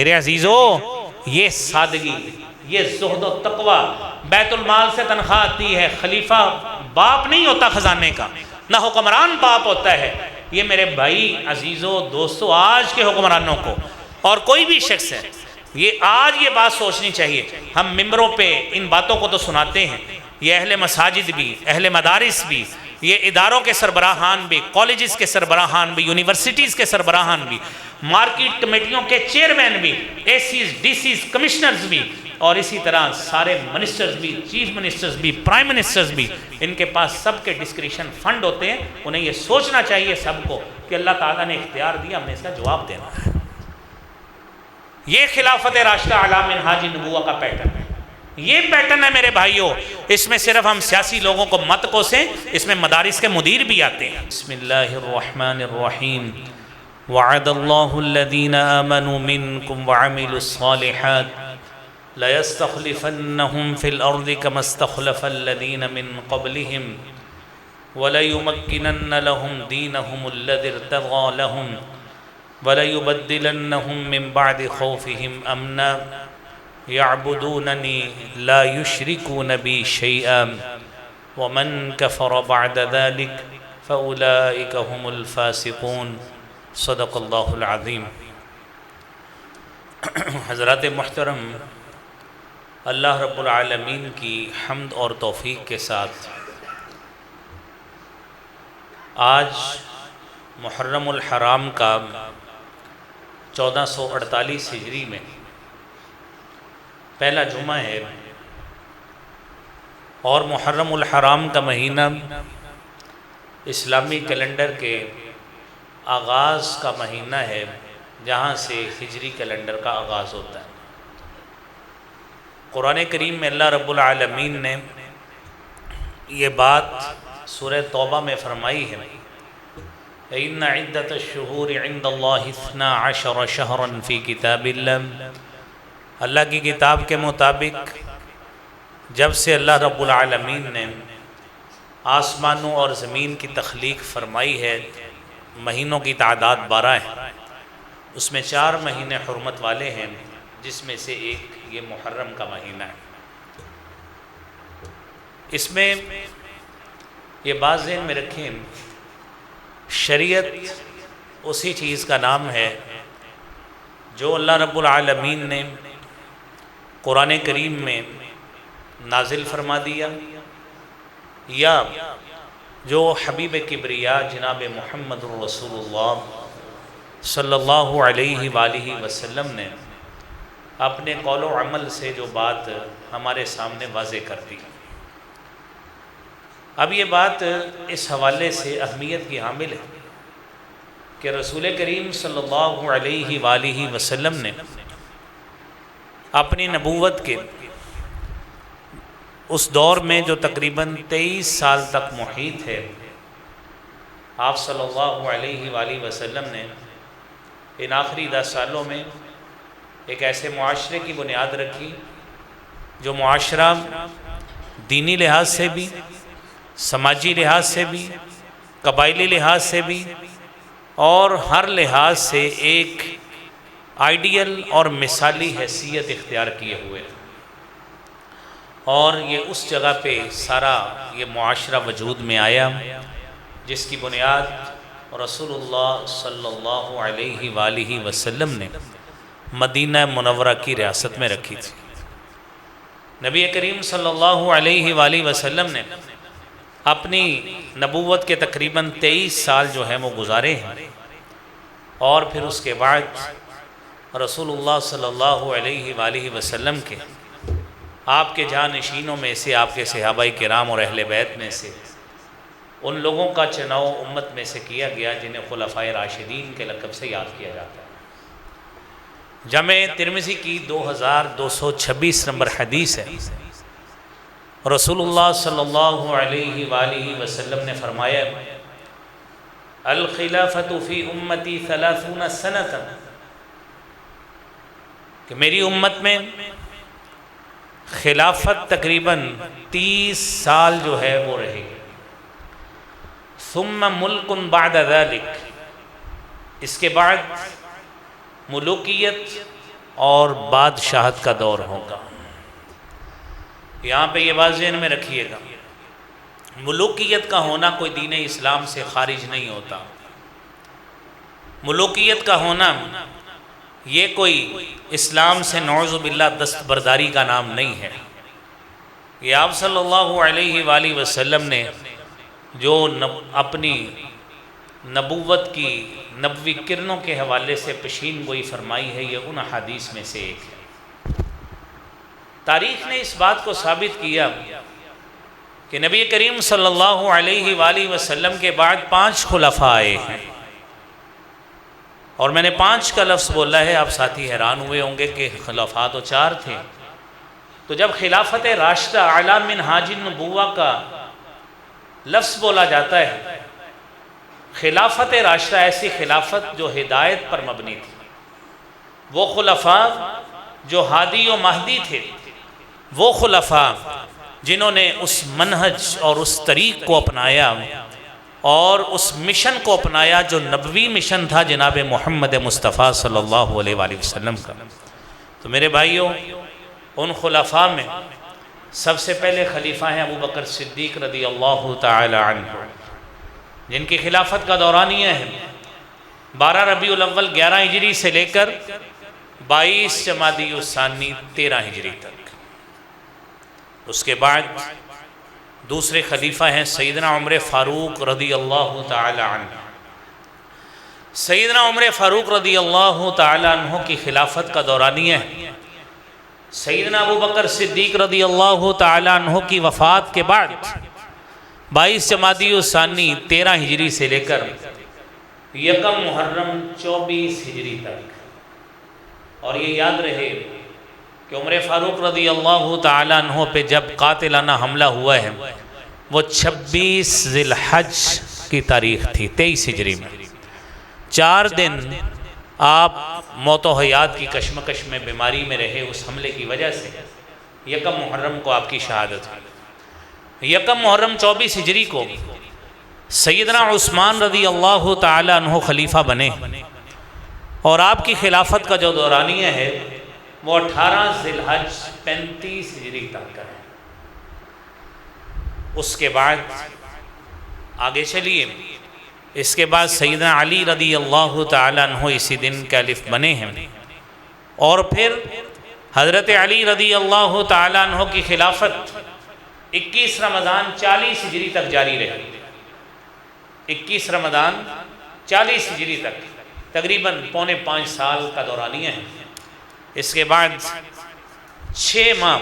میرے عزیزو، یہ سادگی، یہ زہد و تقوی، بیت المال سے تنخواہ آتی ہے، خلیفہ باپ نہیں ہوتا خزانے کا، نہ حکمران باپ ہوتا ہے۔ یہ میرے بھائی عزیزو دوستو، آج کے حکمرانوں کو اور کوئی بھی شخص ہے، آج یہ بات سوچنی چاہیے۔ ہم ممبروں پہ ان باتوں کو تو سناتے ہیں، یہ اہل مساجد بھی، اہل مدارس بھی، یہ اداروں کے سربراہان بھی، کالجز کے سربراہان بھی، یونیورسٹیز کے سربراہان بھی، مارکیٹ کمیٹیوں کے چیئرمین بھی، اے سیز، ڈی سیز، کمشنرز بھی، اور اسی طرح سارے منسٹرز بھی، چیف منسٹرز بھی، پرائم منسٹرز بھی، ان کے پاس سب کے ڈسکریشن فنڈ ہوتے ہیں۔ انہیں یہ سوچنا چاہیے سب کو کہ اللہ تعالیٰ نے اختیار دیا، ہم نے اس کا جواب دینا ہے۔ یہ خلافت راشدہ علی منہاج نبوہ کا پیٹرن ہے، یہ پیٹرن ہے میرے بھائیوں۔ اس میں صرف ہم سیاسی لوگوں کو مت کوسیں، اس میں مدارس کے مدیر بھی آتے ہیں۔ بسم اللہ الرحمن الرحیم۔ وعد اللہ الذین آمنوا منکم وعملوا الصالحات لَيَسْتَخْلِفَنَّهُمْ فِي الْأَرْضِ كَمَا اسْتَخْلَفَ الَّذِينَ مِنْ قَبْلِهِمْ وَلَيُمَكِّنَنَّ لَهُمْ دِينَهُمُ الَّذِي ارْتَضَىٰ لَهُمْ وَلَيُبَدِّلَنَّهُمْ مِنْ بَعْدِ خَوْفِهِمْ أَمْنًا يَعْبُدُونَنِي لَا يُشْرِكُونَ بِي شَيْئًا وَمَنْ كَفَرَ بَعْدَ ذَلِكَ فَأُولَئِكَ هُمُ الْفَاسِقُونَ۔ صدق اللہ العظیم۔ حضرات محترم، اللہ رب العالمین کی حمد اور توفیق کے ساتھ آج محرم الحرام کا 1448 ہجری میں پہلا جمعہ ہے، اور محرم الحرام کا مہینہ اسلامی کیلنڈر کے آغاز کا مہینہ ہے، جہاں سے ہجری کیلنڈر کا آغاز ہوتا ہے۔ قرآن کریم میں اللہ رب العالمین نے یہ بات سورہ توبہ میں فرمائی ہے، إِنَّ عِدَّةَ الشُّهُورِ عِنْدَ اللَّهِ 12 شَهْرًا فِي كِتَابِ اللَّهِ۔ اللہ کی کتاب کے مطابق جب سے اللہ رب العالمین نے آسمانوں اور زمین کی تخلیق فرمائی ہے، مہینوں کی تعداد 12 ہے، اس میں 4 مہینے حرمت والے ہیں، جس میں سے ایک یہ محرم کا مہینہ ہے۔ اس میں یہ بات ذہن میں رکھیں، شریعت اسی چیز کا نام ہے جو اللہ رب العالمین نے قرآن کریم میں نازل فرما دیا، یا جو حبیب کبریا جناب محمد رسول اللہ صلی اللہ علیہ وآلہ وسلم نے اپنے قول و عمل سے جو بات ہمارے سامنے واضح کر دی۔ اب یہ بات اس حوالے سے اہمیت کی حامل ہے کہ رسول کریم صلی اللہ علیہ وآلہ وسلم نے اپنی نبوت کے اس دور میں جو تقریباً 23 سال تک محیط ہے، آپ صلی اللہ علیہ وآلہ وسلم نے ان آخری 10 سالوں میں ایک ایسے معاشرے کی بنیاد رکھی جو معاشرہ دینی لحاظ سے بھی، سماجی لحاظ سے بھی، قبائلی لحاظ سے بھی، اور ہر لحاظ سے ایک آئیڈیل اور مثالی حیثیت اختیار کیے ہوئے، اور یہ اس جگہ پہ سارا یہ معاشرہ وجود میں آیا جس کی بنیاد رسول اللہ صلی اللہ علیہ وآلہ وسلم نے مدینہ منورہ کی ریاست میں رکھی تھی۔ نبی کریم صلی اللہ علیہ وآلہ وسلم نے اپنی نبوت کے تقریباً 23 سال جو ہیں وہ گزارے ہیں، اور پھر اس کے بعد رسول اللہ صلی اللہ علیہ وآلہ وسلم کے آپ کے جانشینوں میں سے، آپ کے صحابہ کرام اور اہل بیت میں سے ان لوگوں کا چناؤ امت میں سے کیا گیا جنہیں خلفائے راشدین کے لقب سے یاد کیا جاتا ہے۔ جامع ترمذی کی 2226 نمبر حدیث ہے، رسول اللہ صلی اللہ علیہ وآلہ وسلم نے فرمایا، الخلافۃ فی امتی 30 سنۃ، کہ میری امت میں خلافت تقریباً 30 سال جو ہے وہ رہے گی۔ ثم ملک بعد ذلك، اس کے بعد ملوکیت اور بادشاہت کا دور ہوگا۔ یہاں پہ یہ بات ذہن میں رکھیے گا، ملوکیت کا ہونا کوئی دین اسلام سے خارج نہیں ہوتا۔ ملوکیت کا ہونا یہ کوئی اسلام سے نعوذ باللہ دستبرداری کا نام نہیں ہے۔ یہ آپ صلی اللہ علیہ وآلہ وسلم نے جو اپنی نبوت کی نبوی کرنوں کے حوالے سے پیشین گوئی فرمائی ہے، یہ ان حدیث میں سے ایک ہے۔ تاریخ نے اس بات کو ثابت کیا کہ نبی کریم صلی اللہ علیہ وآلہ وسلم کے بعد 5 خلفاء آئے ہیں، اور میں نے 5 کا لفظ بولا ہے۔ آپ ساتھی حیران ہوئے ہوں گے کہ خلفاء تو 4 تھے، تو جب خلافت راشدہ اعلی منہاج النبوہ کا لفظ بولا جاتا ہے، خلافت راشدہ ایسی خلافت جو ہدایت پر مبنی تھی، وہ خلفاء جو ہادی و مہدی تھے، وہ خلفاء جنہوں نے اس منہج اور اس طریق کو اپنایا اور اس مشن کو اپنایا جو نبوی مشن تھا جناب محمد مصطفیٰ صلی اللہ علیہ وآلہ وسلم کا۔ تو میرے بھائیوں، ان خلفاء میں سب سے پہلے خلیفہ ہیں ابو بکر صدیق رضی اللہ تعالی عنہ، جن کی خلافت کا دورانیہ ہے 12 ربیع الاول 11 ہجری سے لے کر 22 جمادی الثانی 13 ہجری تک۔ اس کے بعد دوسرے خلیفہ ہیں سیدنا عمر فاروق رضی اللہ تعالی عنہ۔ سیدنا عمر فاروق رضی اللہ تعالی عنہ کی خلافت کا دورانیہ ہے سیدنا ابو بکر صدیق رضی اللہ تعالی عنہ کی وفات کے بعد 22 جمادی الثانی 13 ہجری سے لے کر 1 محرم 24 ہجری تک۔ اور یہ یاد رہے کہ عمر فاروق رضی اللہ تعالی عنہ پہ جب قاتلانہ حملہ ہوا ہے وہ 26 ذی الحج کی تاریخ تھی 23 ہجری میں۔ 4 دن آپ موت و حیات کی کشمکش میں بیماری میں رہے اس حملے کی وجہ سے 1 محرم کو آپ کی شہادت ہوئی۔ 1 محرم 24 ہجری کو سیدنا عثمان رضی اللہ تعالی عنہ خلیفہ بنے، اور آپ کی خلافت کا جو دورانیہ ہے وہ 18 ذی الحج 35 ہجری تک کا ہے۔ اس کے بعد آگے چلیے، اس کے بعد سیدنا علی رضی اللہ تعالی عنہ اسی دن کیلف بنے ہیں، اور پھر حضرت علی رضی اللہ تعالی عنہ کی خلافت 21 رمضان 40 ہجری تک جاری رہی۔ 21 رمضان 40 ہجری تک تقریباً 4.25 سال کا دورانیہ ہے۔ اس کے بعد 6 ماہ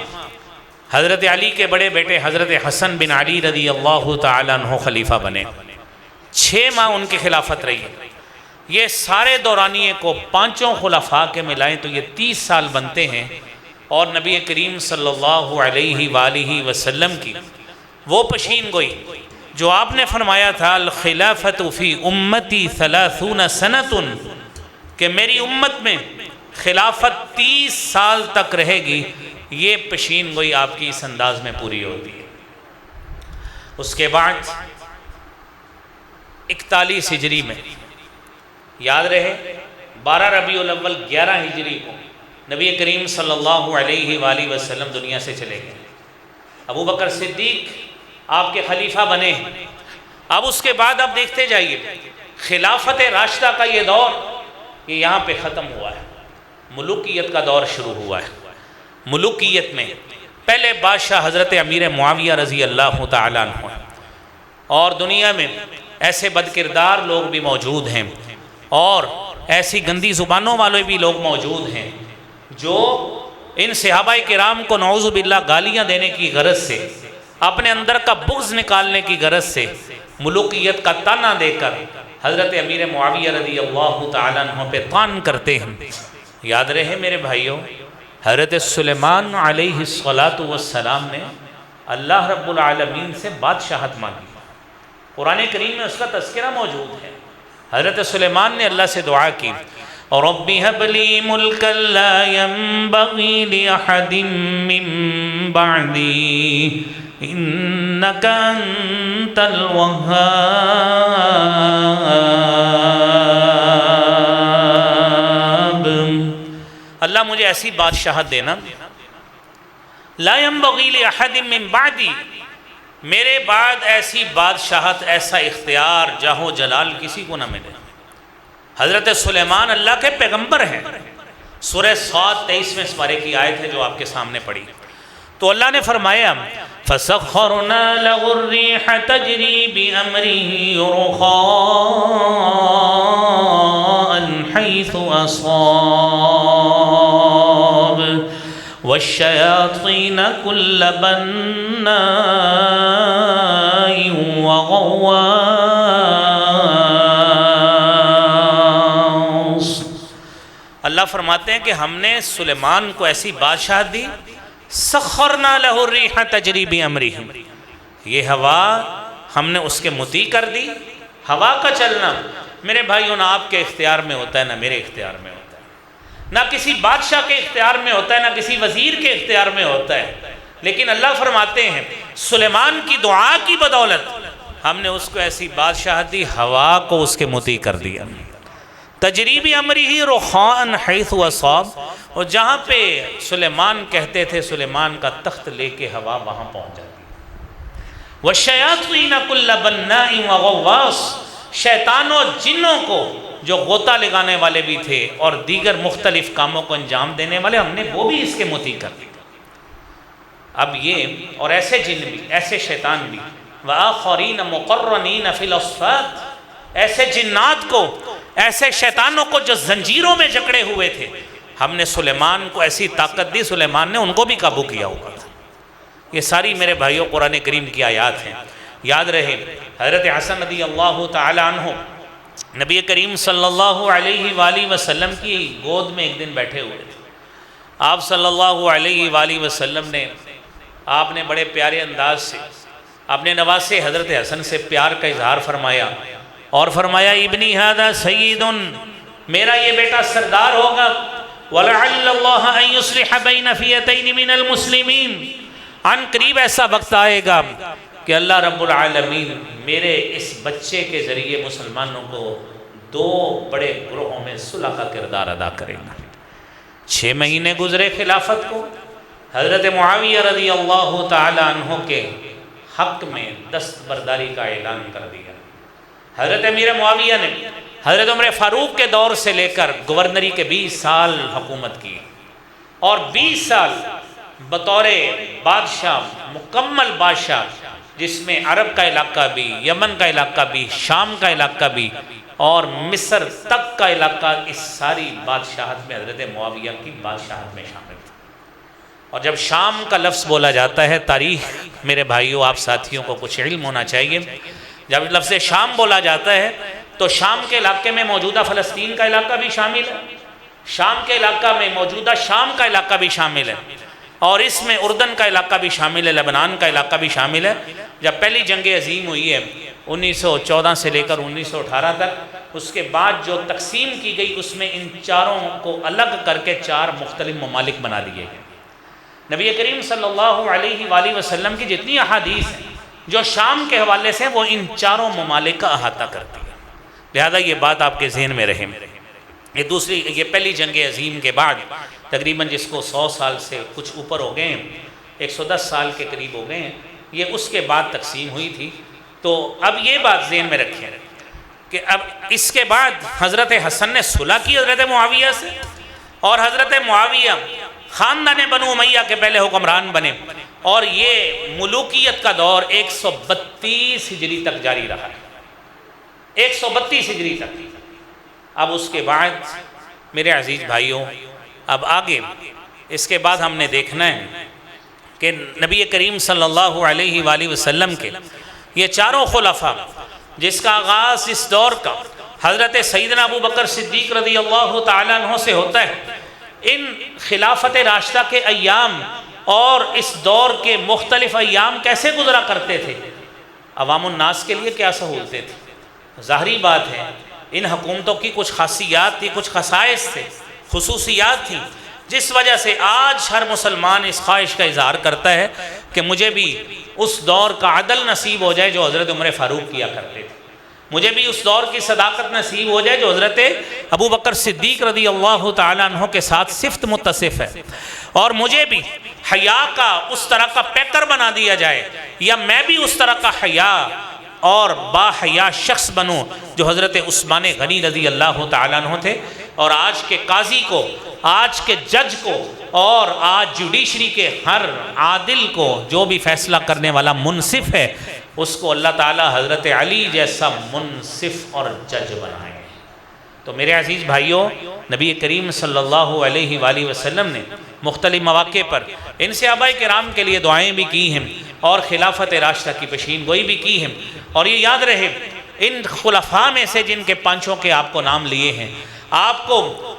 حضرت علی کے بڑے بیٹے حضرت حسن بن علی رضی اللہ تعالی عنہ خلیفہ بنے۔ 6 ماہ ان کی خلافت رہی۔ یہ سارے دورانیے کو 5 خلفاء کے ملائیں تو یہ 30 سال بنتے ہیں، اور نبی کریم صلی اللہ علیہ وآلہ وسلم کی وہ پیشین گوئی جو آپ نے فرمایا تھا الخلافت فی امتی 30 سنۃ، کہ میری امت میں خلافت 30 سال تک رہے گی، یہ پیشین گوئی آپ کی اس انداز میں پوری ہوتی ہے۔ اس کے بعد 41 ہجری میں یاد رہے 12 ربیع الاول 11 ہجری کو نبی کریم صلی اللہ علیہ وآلہ وسلم دنیا سے چلے گئے۔ ابو بکر صدیق آپ کے خلیفہ بنے ہیں۔ اب اس کے بعد آپ دیکھتے جائیے خلافت راشدہ کا یہ دور یہ یہاں پہ ختم ہوا ہے، ملوکیت کا دور شروع ہوا ہے۔ ملوکیت میں پہلے بادشاہ حضرت امیر معاویہ رضی اللہ تعالیٰ عنہ، اور دنیا میں ایسے بدکردار لوگ بھی موجود ہیں اور ایسی گندی زبانوں والے بھی لوگ موجود ہیں جو ان صحابہ کرام کو نعوذ باللہ گالیاں دینے کی غرض سے، اپنے اندر کا بغض نکالنے کی غرض سے ملوکیت کا تانا دے کر حضرت امیر معاویہ رضی اللہ تعالیٰ عنہ پہ طعن کرتے ہیں۔ یاد رہے میرے بھائیوں، حضرت سلیمان علیہ السلام نے اللہ رب العالمین سے بادشاہت مانگی، قرآن کریم میں اس کا تذکرہ موجود ہے۔ حضرت سلیمان نے اللہ سے دعا کی، رب هب لي ملكا لا ينبغي لأحد من بعدي إنك أنت الوهاب۔ اللہ مجھے ایسی بادشاہت دینا، لا ينبغی لأحد من بعدی، میرے بعد ایسی بادشاہت، ایسا اختیار، جاہ و جلال کسی کو نہ ملے۔ حضرت سلیمان اللہ کے پیغمبر ہیں۔ سورہ صاد 23ویں سپارے کی آیت ہے جو آپ کے سامنے پڑھی، تو اللہ نے فرمایا فَسَخَّرْنَا لَهُ الرِّيحَ تَجْرِي بِأَمْرِهِ رُخَاءً حَيْثُ أَصَابَ وَالشَّيَاطِينَ كُلَّ بَنَّاءٍ وَغَوَّاصٍ۔ اللہ فرماتے ہیں کہ ہم نے سلیمان کو ایسی بادشاہت دی، سخرنا لہ الریح تجری بامرہ، یہ ہوا ہم نے اس کے مطیع کر دی۔ ہوا کا چلنا میرے بھائیوں نہ آپ کے اختیار میں ہوتا ہے نہ میرے اختیار میں ہوتا ہے، نہ کسی بادشاہ کے اختیار میں ہوتا ہے نہ کسی وزیر کے اختیار میں ہوتا ہے، لیکن اللہ فرماتے ہیں سلیمان کی دعا کی بدولت ہم نے اس کو ایسی بادشاہت دی، ہوا کو اس کے مطیع کر دیا۔ تجریب امرہ رخاء حیث اصاب، اور جہاں پہ سلیمان کہتے تھے سلیمان کا تخت لے کے ہوا وہاں پہنچ جاتی۔ وَالشَّيَاطِينَ كُلَّ بَنَّاءٍ وَغَوَّاصٍ، شیطانوں جنوں کو جو غوطہ لگانے والے بھی تھے اور دیگر مختلف کاموں کو انجام دینے والے، ہم نے وہ بھی اس کے مطیع کر دی۔ اب یہ اور ایسے جن بھی، ایسے شیطان بھی، وَآخَرِينَ مُقَرَّنِينَ فِي الْأَصْفَادِ، ایسے جنات کو، ایسے شیطانوں کو جو زنجیروں میں جکڑے ہوئے تھے، ہم نے سلیمان کو ایسی طاقت دی، سلیمان نے ان کو بھی قابو کیا ہوگا۔ یہ ساری میرے بھائیوں قرآن کریم کی آیات ہیں، یاد رہے۔ حضرت حسن رضی اللہ تعالی عنہ نبی کریم صلی اللہ علیہ وآلہ وسلم کی گود میں ایک دن بیٹھے ہوئے تھے۔ آپ صلی اللہ علیہ وآلہ وسلم نے، آپ نے بڑے پیارے انداز سے اپنے نواسے حضرت حسن سے پیار کا اظہار فرمایا اور فرمایا ابنی ھذا سید، میرا یہ بیٹا سردار ہوگا، وَلَعَلَّ اللَّهَ أَن يُصْلِحَ بَيْنَ فِئَتَيْنِ مِنَ الْمُسْلِمِينَ، عن قریب ایسا وقت آئے گا کہ اللہ رب العالمین میرے اس بچے کے ذریعے مسلمانوں کو دو بڑے گروہوں میں صلح کا کردار ادا کرے گا۔ 6 مہینے گزرے خلافت کو، حضرت معاویہ رضی اللہ تعالی عنہ کے حق میں دستبرداری کا اعلان کر دیا۔ حضرت امیر معاویہ نے حضرت عمر فاروق کے دور سے لے کر گورنری کے 20 سال حکومت کی، اور 20 سال بطور بادشاہ، مکمل بادشاہ، جس میں عرب کا علاقہ بھی، یمن کا علاقہ بھی، شام کا علاقہ بھی اور مصر تک کا علاقہ، اس ساری بادشاہت میں حضرت معاویہ کی بادشاہت میں شامل تھا۔ اور جب شام کا لفظ بولا جاتا ہے، تاریخ میرے بھائیوں آپ ساتھیوں کو کچھ علم ہونا چاہیے، جب لفظ شام بولا جاتا ہے تو شام کے علاقے میں موجودہ فلسطین کا علاقہ بھی شامل ہے، شام کے علاقہ میں موجودہ شام کا علاقہ بھی شامل ہے، اور اس میں اردن کا علاقہ بھی شامل ہے، لبنان کا علاقہ بھی شامل ہے۔ جب پہلی جنگ عظیم ہوئی ہے 1914 سے لے کر 1918 تک، اس کے بعد جو تقسیم کی گئی اس میں ان چاروں کو الگ کر کے 4 مختلف ممالک بنا دیے گئے۔ نبی کریم صلی اللہ علیہ وآلہ وسلم کی جتنی احادیث ہیں جو شام کے حوالے سے وہ ان 4 ممالک کا احاطہ کرتی ہے، لہذا یہ بات آپ کے ذہن میں رہے۔ یہ پہلی جنگ عظیم کے بعد تقریباً جس کو 100 سال سے کچھ اوپر ہو گئے ہیں، 110 سال کے قریب ہو گئے ہیں، یہ اس کے بعد تقسیم ہوئی تھی۔ تو اب یہ بات ذہن میں رکھیں کہ اب اس کے بعد حضرت حسن نے صلح کی حضرت معاویہ سے، اور حضرت معاویہ خاندان بنو امیہ کے پہلے حکمران بنے، اور یہ ملوکیت کا دور 132 ہجری تک جاری رہا ہے، 132 ہجری تک۔ اب اس کے بعد میرے عزیز بھائیوں، اب آگے اس کے بعد ہم نے دیکھنا ہے کہ نبی کریم صلی اللہ علیہ وآلہ وسلم کے یہ 4 خلفاء، جس کا آغاز اس دور کا حضرت سیدنا ابو بکر صدیق رضی اللہ تعالیٰ عنہ سے ہوتا ہے۔ ان خلافت راشدہ کے ایام اور اس دور کے مختلف ایام کیسے گزرا کرتے تھے؟ عوام الناس کے لیے کیا سہولتیں تھیں؟ ظاہری بات ہے ان حکومتوں کی کچھ خاصیات تھی، کچھ خصائص تھے، خصوصیات تھیں، جس وجہ سے آج ہر مسلمان اس خواہش کا اظہار کرتا ہے کہ مجھے بھی اس دور کا عدل نصیب ہو جائے جو حضرت عمر فاروق کیا کرتے تھے۔ مجھے بھی اس دور کی صداقت نصیب ہو جائے جو حضرت ابو بکر صدیق رضی اللہ تعالیٰ عنہ کے ساتھ صفت متصف ہے، اور مجھے بھی حیا کا اس طرح کا پیکر بنا دیا جائے، یا میں بھی اس طرح کا حیا اور با حیا شخص بنوں جو حضرت عثمان غنی رضی اللہ تعالیٰ عنہ تھے، اور آج کے قاضی کو، آج کے جج کو، اور آج جوڈیشری کے ہر عادل کو، جو بھی فیصلہ کرنے والا منصف ہے، اس کو اللہ تعالیٰ حضرت علی جیسا منصف اور جج بنائے۔ تو میرے عزیز بھائیوں، نبی کریم صلی اللہ علیہ وآلہ وسلم نے مختلف مواقع پر ان صحابہ کرام کے لیے دعائیں بھی کی ہیں اور خلافت راشدہ کی پیشین گوئی بھی کی ہیں، اور یہ یاد رہے ان خلفاء میں سے جن کے پانچوں کے آپ کو نام لیے ہیں، آپ کو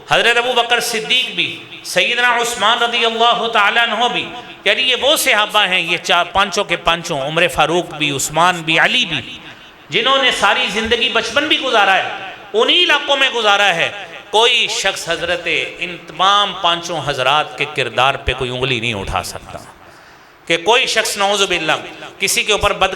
حضرت ابو بکر صدیق بھی، سیدنا عثمان رضی اللہ تعالیٰ عنہ بھی، یعنی یہ وہ صحابہ ہیں، یہ پانچوں کے پانچوں، عمر فاروق بھی، عثمان بھی، علی بھی، جنہوں نے ساری زندگی بچپن بھی گزارا ہے، انہی علاقوں میں گزارا ہے۔ کوئی شخص حضرت ان تمام پانچوں حضرات کے کردار پہ کوئی انگلی نہیں اٹھا سکتا، کہ کوئی شخص نعوذ باللہ کسی کے اوپر بد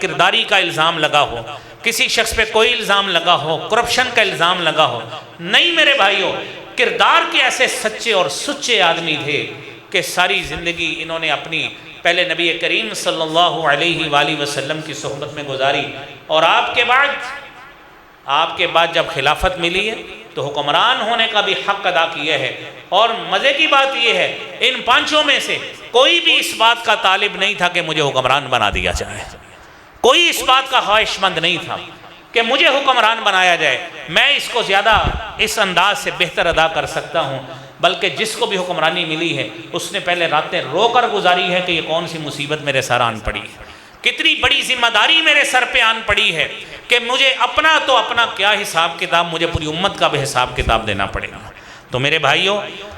کرداری کا الزام لگا ہو، کسی شخص پہ کوئی الزام لگا ہو، کرپشن کا الزام لگا ہو، نہیں میرے بھائیوں، کردار کے ایسے سچے اور سچے آدمی تھے کہ ساری زندگی انہوں نے اپنی پہلے نبی کریم صلی اللہ علیہ وآلہ وسلم کی صحبت میں گزاری، اور آپ کے بعد جب خلافت ملی ہے تو حکمران ہونے کا بھی حق ادا کیا ہے۔ اور مزے کی بات یہ ہے، ان پانچوں میں سے کوئی بھی اس بات کا طالب نہیں تھا کہ مجھے حکمران بنا دیا جائے، کوئی اس بات کا خواہش مند نہیں تھا کہ مجھے حکمران بنایا جائے، میں اس کو زیادہ اس انداز سے بہتر ادا کر سکتا ہوں، بلکہ جس کو بھی حکمرانی ملی ہے اس نے پہلے راتیں رو کر گزاری ہے کہ یہ کون سی مصیبت میرے سر آن پڑی ہے، کتنی بڑی ذمہ داری میرے سر پہ آن پڑی ہے کہ مجھے اپنا کیا حساب کتاب، مجھے پوری امت کا بھی حساب کتاب دینا پڑے گا۔ تو میرے بھائیوں،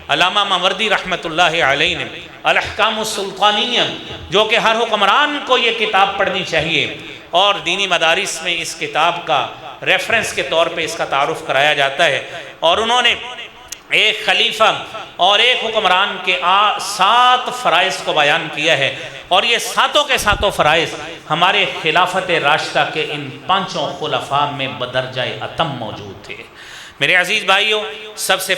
علامہ ماوردی رحمۃ اللہ علیہ نے الاحکام السلطانیہ، جو کہ ہر حکمران کو یہ کتاب پڑھنی چاہیے، اور دینی مدارس میں اس کتاب کا ریفرنس کے طور پہ اس کا تعارف کرایا جاتا ہے، اور انہوں نے ایک خلیفہ اور ایک حکمران کے 7 فرائض کو بیان کیا ہے، اور یہ ساتوں کے ساتوں فرائض ہمارے خلافت راشدہ کے ان پانچوں خلفاء میں بدرجہ اتم موجود تھے۔ میرے عزیز بھائیوں، سب سے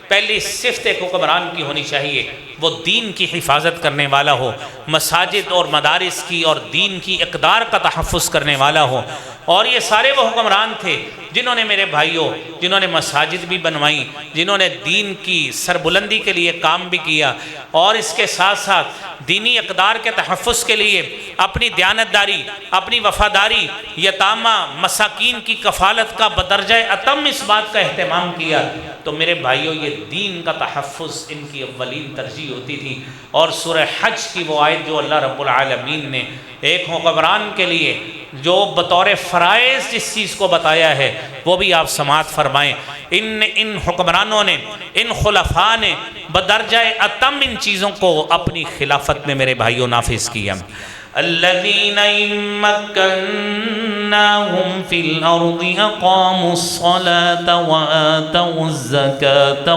پہلی صفت ایک حکمران کی ہونی چاہیے، وہ دین کی حفاظت کرنے والا ہو، مساجد اور مدارس کی اور دین کی اقدار کا تحفظ کرنے والا ہو، اور یہ سارے وہ حکمران تھے جنہوں نے میرے بھائیوں، جنہوں نے مساجد بھی بنوائیں، جنہوں نے دین کی سربلندی کے لیے کام بھی کیا، اور اس کے ساتھ ساتھ دینی اقدار کے تحفظ کے لیے اپنی دیانتداری، اپنی وفاداری، یتامہ مساکین کی کفالت کا بدرجہ اتم اس بات کا اہتمام کیا۔ تو میرے بھائیوں، یہ دین کا تحفظ ان کی اولین ترجیح ہوتی تھی، اور سورہ حج کی وہ آیت جو اللہ رب العالمین نے ایک حکمران کے لیے جو بطور فرائض جس چیز کو بتایا ہے وہ بھی آپ سماعت فرمائیں۔ ان حکمرانوں نے، ان خلفاء نے بدرجہ اتم ان چیزوں کو اپنی خلافت میں میرے بھائیوں نافذ کیا۔ الذین مکناہم فی الارض اقاموا الصلاة وآتوا الزکاة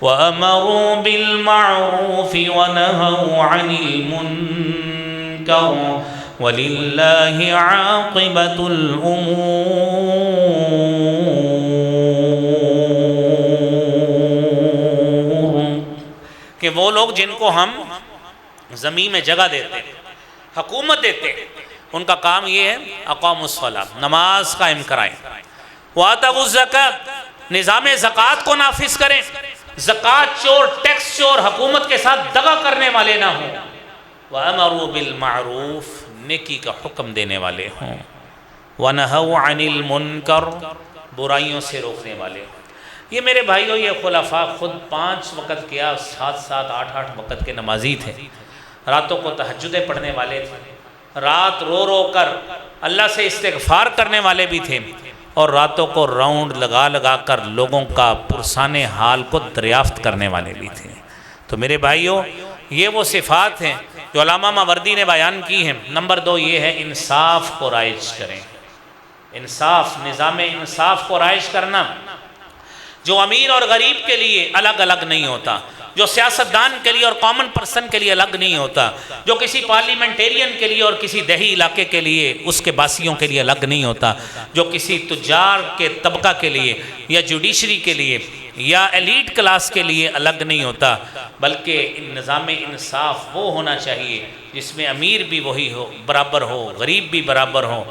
وأمروا بالمعروف ونهوا عن المنكر وللہ عاقبۃ الامور۔ کہ وہ لوگ جن کو ہم زمین میں جگہ دیتے ہیں، حکومت دیتے ہیں، ان کا کام یہ ہے اقاموا الصلاۃ، نماز قائم کرائیں، وآتوا الزکاۃ، نظام زکوٰۃ کو نافذ کریں، زکوٰۃ چور، ٹیکس چور، حکومت کے ساتھ دغا کرنے والے نہ ہوں، وَأَمَرُوا بِالْمَعْرُوفِ، نیکی کا حکم دینے والے ہوں، وَنَهَوْا عَنِ الْمُنْكَرِ، برائیوں سے روکنے والے ہوں۔ یہ میرے بھائیوں، یہ خلفاء خود 5 وقت کیا، 7 8 وقت کے نمازی تھے، راتوں کو تہجدیں پڑھنے والے تھے، رات رو رو کر اللہ سے استغفار کرنے والے بھی تھے، اور راتوں کو راؤنڈ لگا لگا کر لوگوں کا پرسان حال کو دریافت کرنے والے بھی تھے۔ تو میرے بھائیوں، یہ وہ صفات ہیں جو علامہ ماوردی نے بیان کی ہیں۔ نمبر 2 یہ ہے انصاف کو رائج کریں، انصاف، نظام انصاف کو رائج کرنا، جو امیر اور غریب کے لیے الگ الگ نہیں ہوتا، جو سیاستدان کے لیے اور کامن پرسن کے لیے الگ نہیں ہوتا، جو کسی پارلیمنٹیرین کے لیے اور کسی دیہی علاقے کے لیے اس کے باسیوں کے لیے الگ نہیں ہوتا، جو کسی تجار کے طبقہ کے لیے یا جوڈیشری کے لیے یا ایلیٹ کلاس کے لیے الگ نہیں ہوتا، بلکہ نظام انصاف وہ ہونا چاہیے جس میں امیر بھی وہی ہو، برابر ہو، غریب بھی برابر ہو۔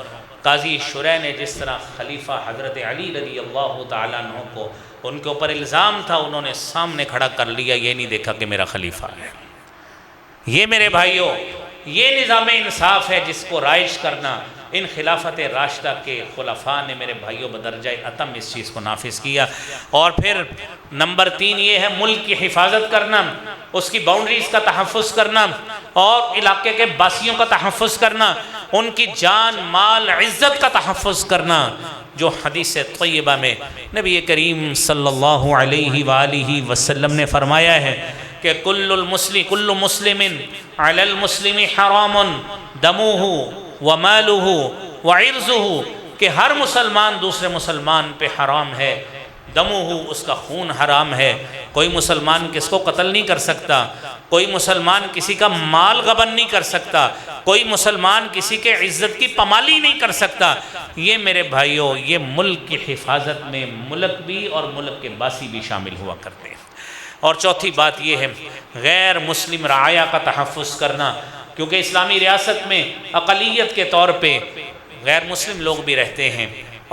قاضی شرح نے جس طرح خلیفہ حضرت علی رضی اللہ تعالیٰ عنہ کو ان کے اوپر الزام تھا، انہوں نے سامنے کھڑا کر لیا، یہ نہیں دیکھا کہ میرا خلیفہ ہے۔ یہ میرے بھائیوں، یہ نظام انصاف ہے جس کو رائج کرنا ان خلافت راشدہ کے خلفاء نے میرے بھائیوں بدرجہ اتم اس چیز کو نافذ کیا۔ اور پھر نمبر 3 یہ ہے ملک کی حفاظت کرنا، اس کی باؤنڈریز کا تحفظ کرنا اور علاقے کے باسیوں کا تحفظ کرنا، ان کی جان مال عزت کا تحفظ کرنا، جو حدیث طیبہ میں نبی کریم صلی اللہ علیہ وآلہ وسلم نے فرمایا ہے کہ کل مسلم علی المسلم حرام دمہ ومالہ وعرضہ، کہ ہر مسلمان دوسرے مسلمان پہ حرام ہے، دمہ اس کا خون حرام ہے، کوئی مسلمان کس کو قتل نہیں کر سکتا، کوئی مسلمان کسی کا مال غبن نہیں کر سکتا، کوئی مسلمان کسی کے عزت کی پامالی نہیں کر سکتا۔ یہ میرے بھائیوں، یہ ملک کی حفاظت میں ملک بھی اور ملک کے باسی بھی شامل ہوا کرتے ہیں۔ اور چوتھی بات یہ ہے غیر مسلم رعایا کا تحفظ کرنا، کیونکہ اسلامی ریاست میں اقلیت کے طور پہ غیر مسلم لوگ بھی رہتے ہیں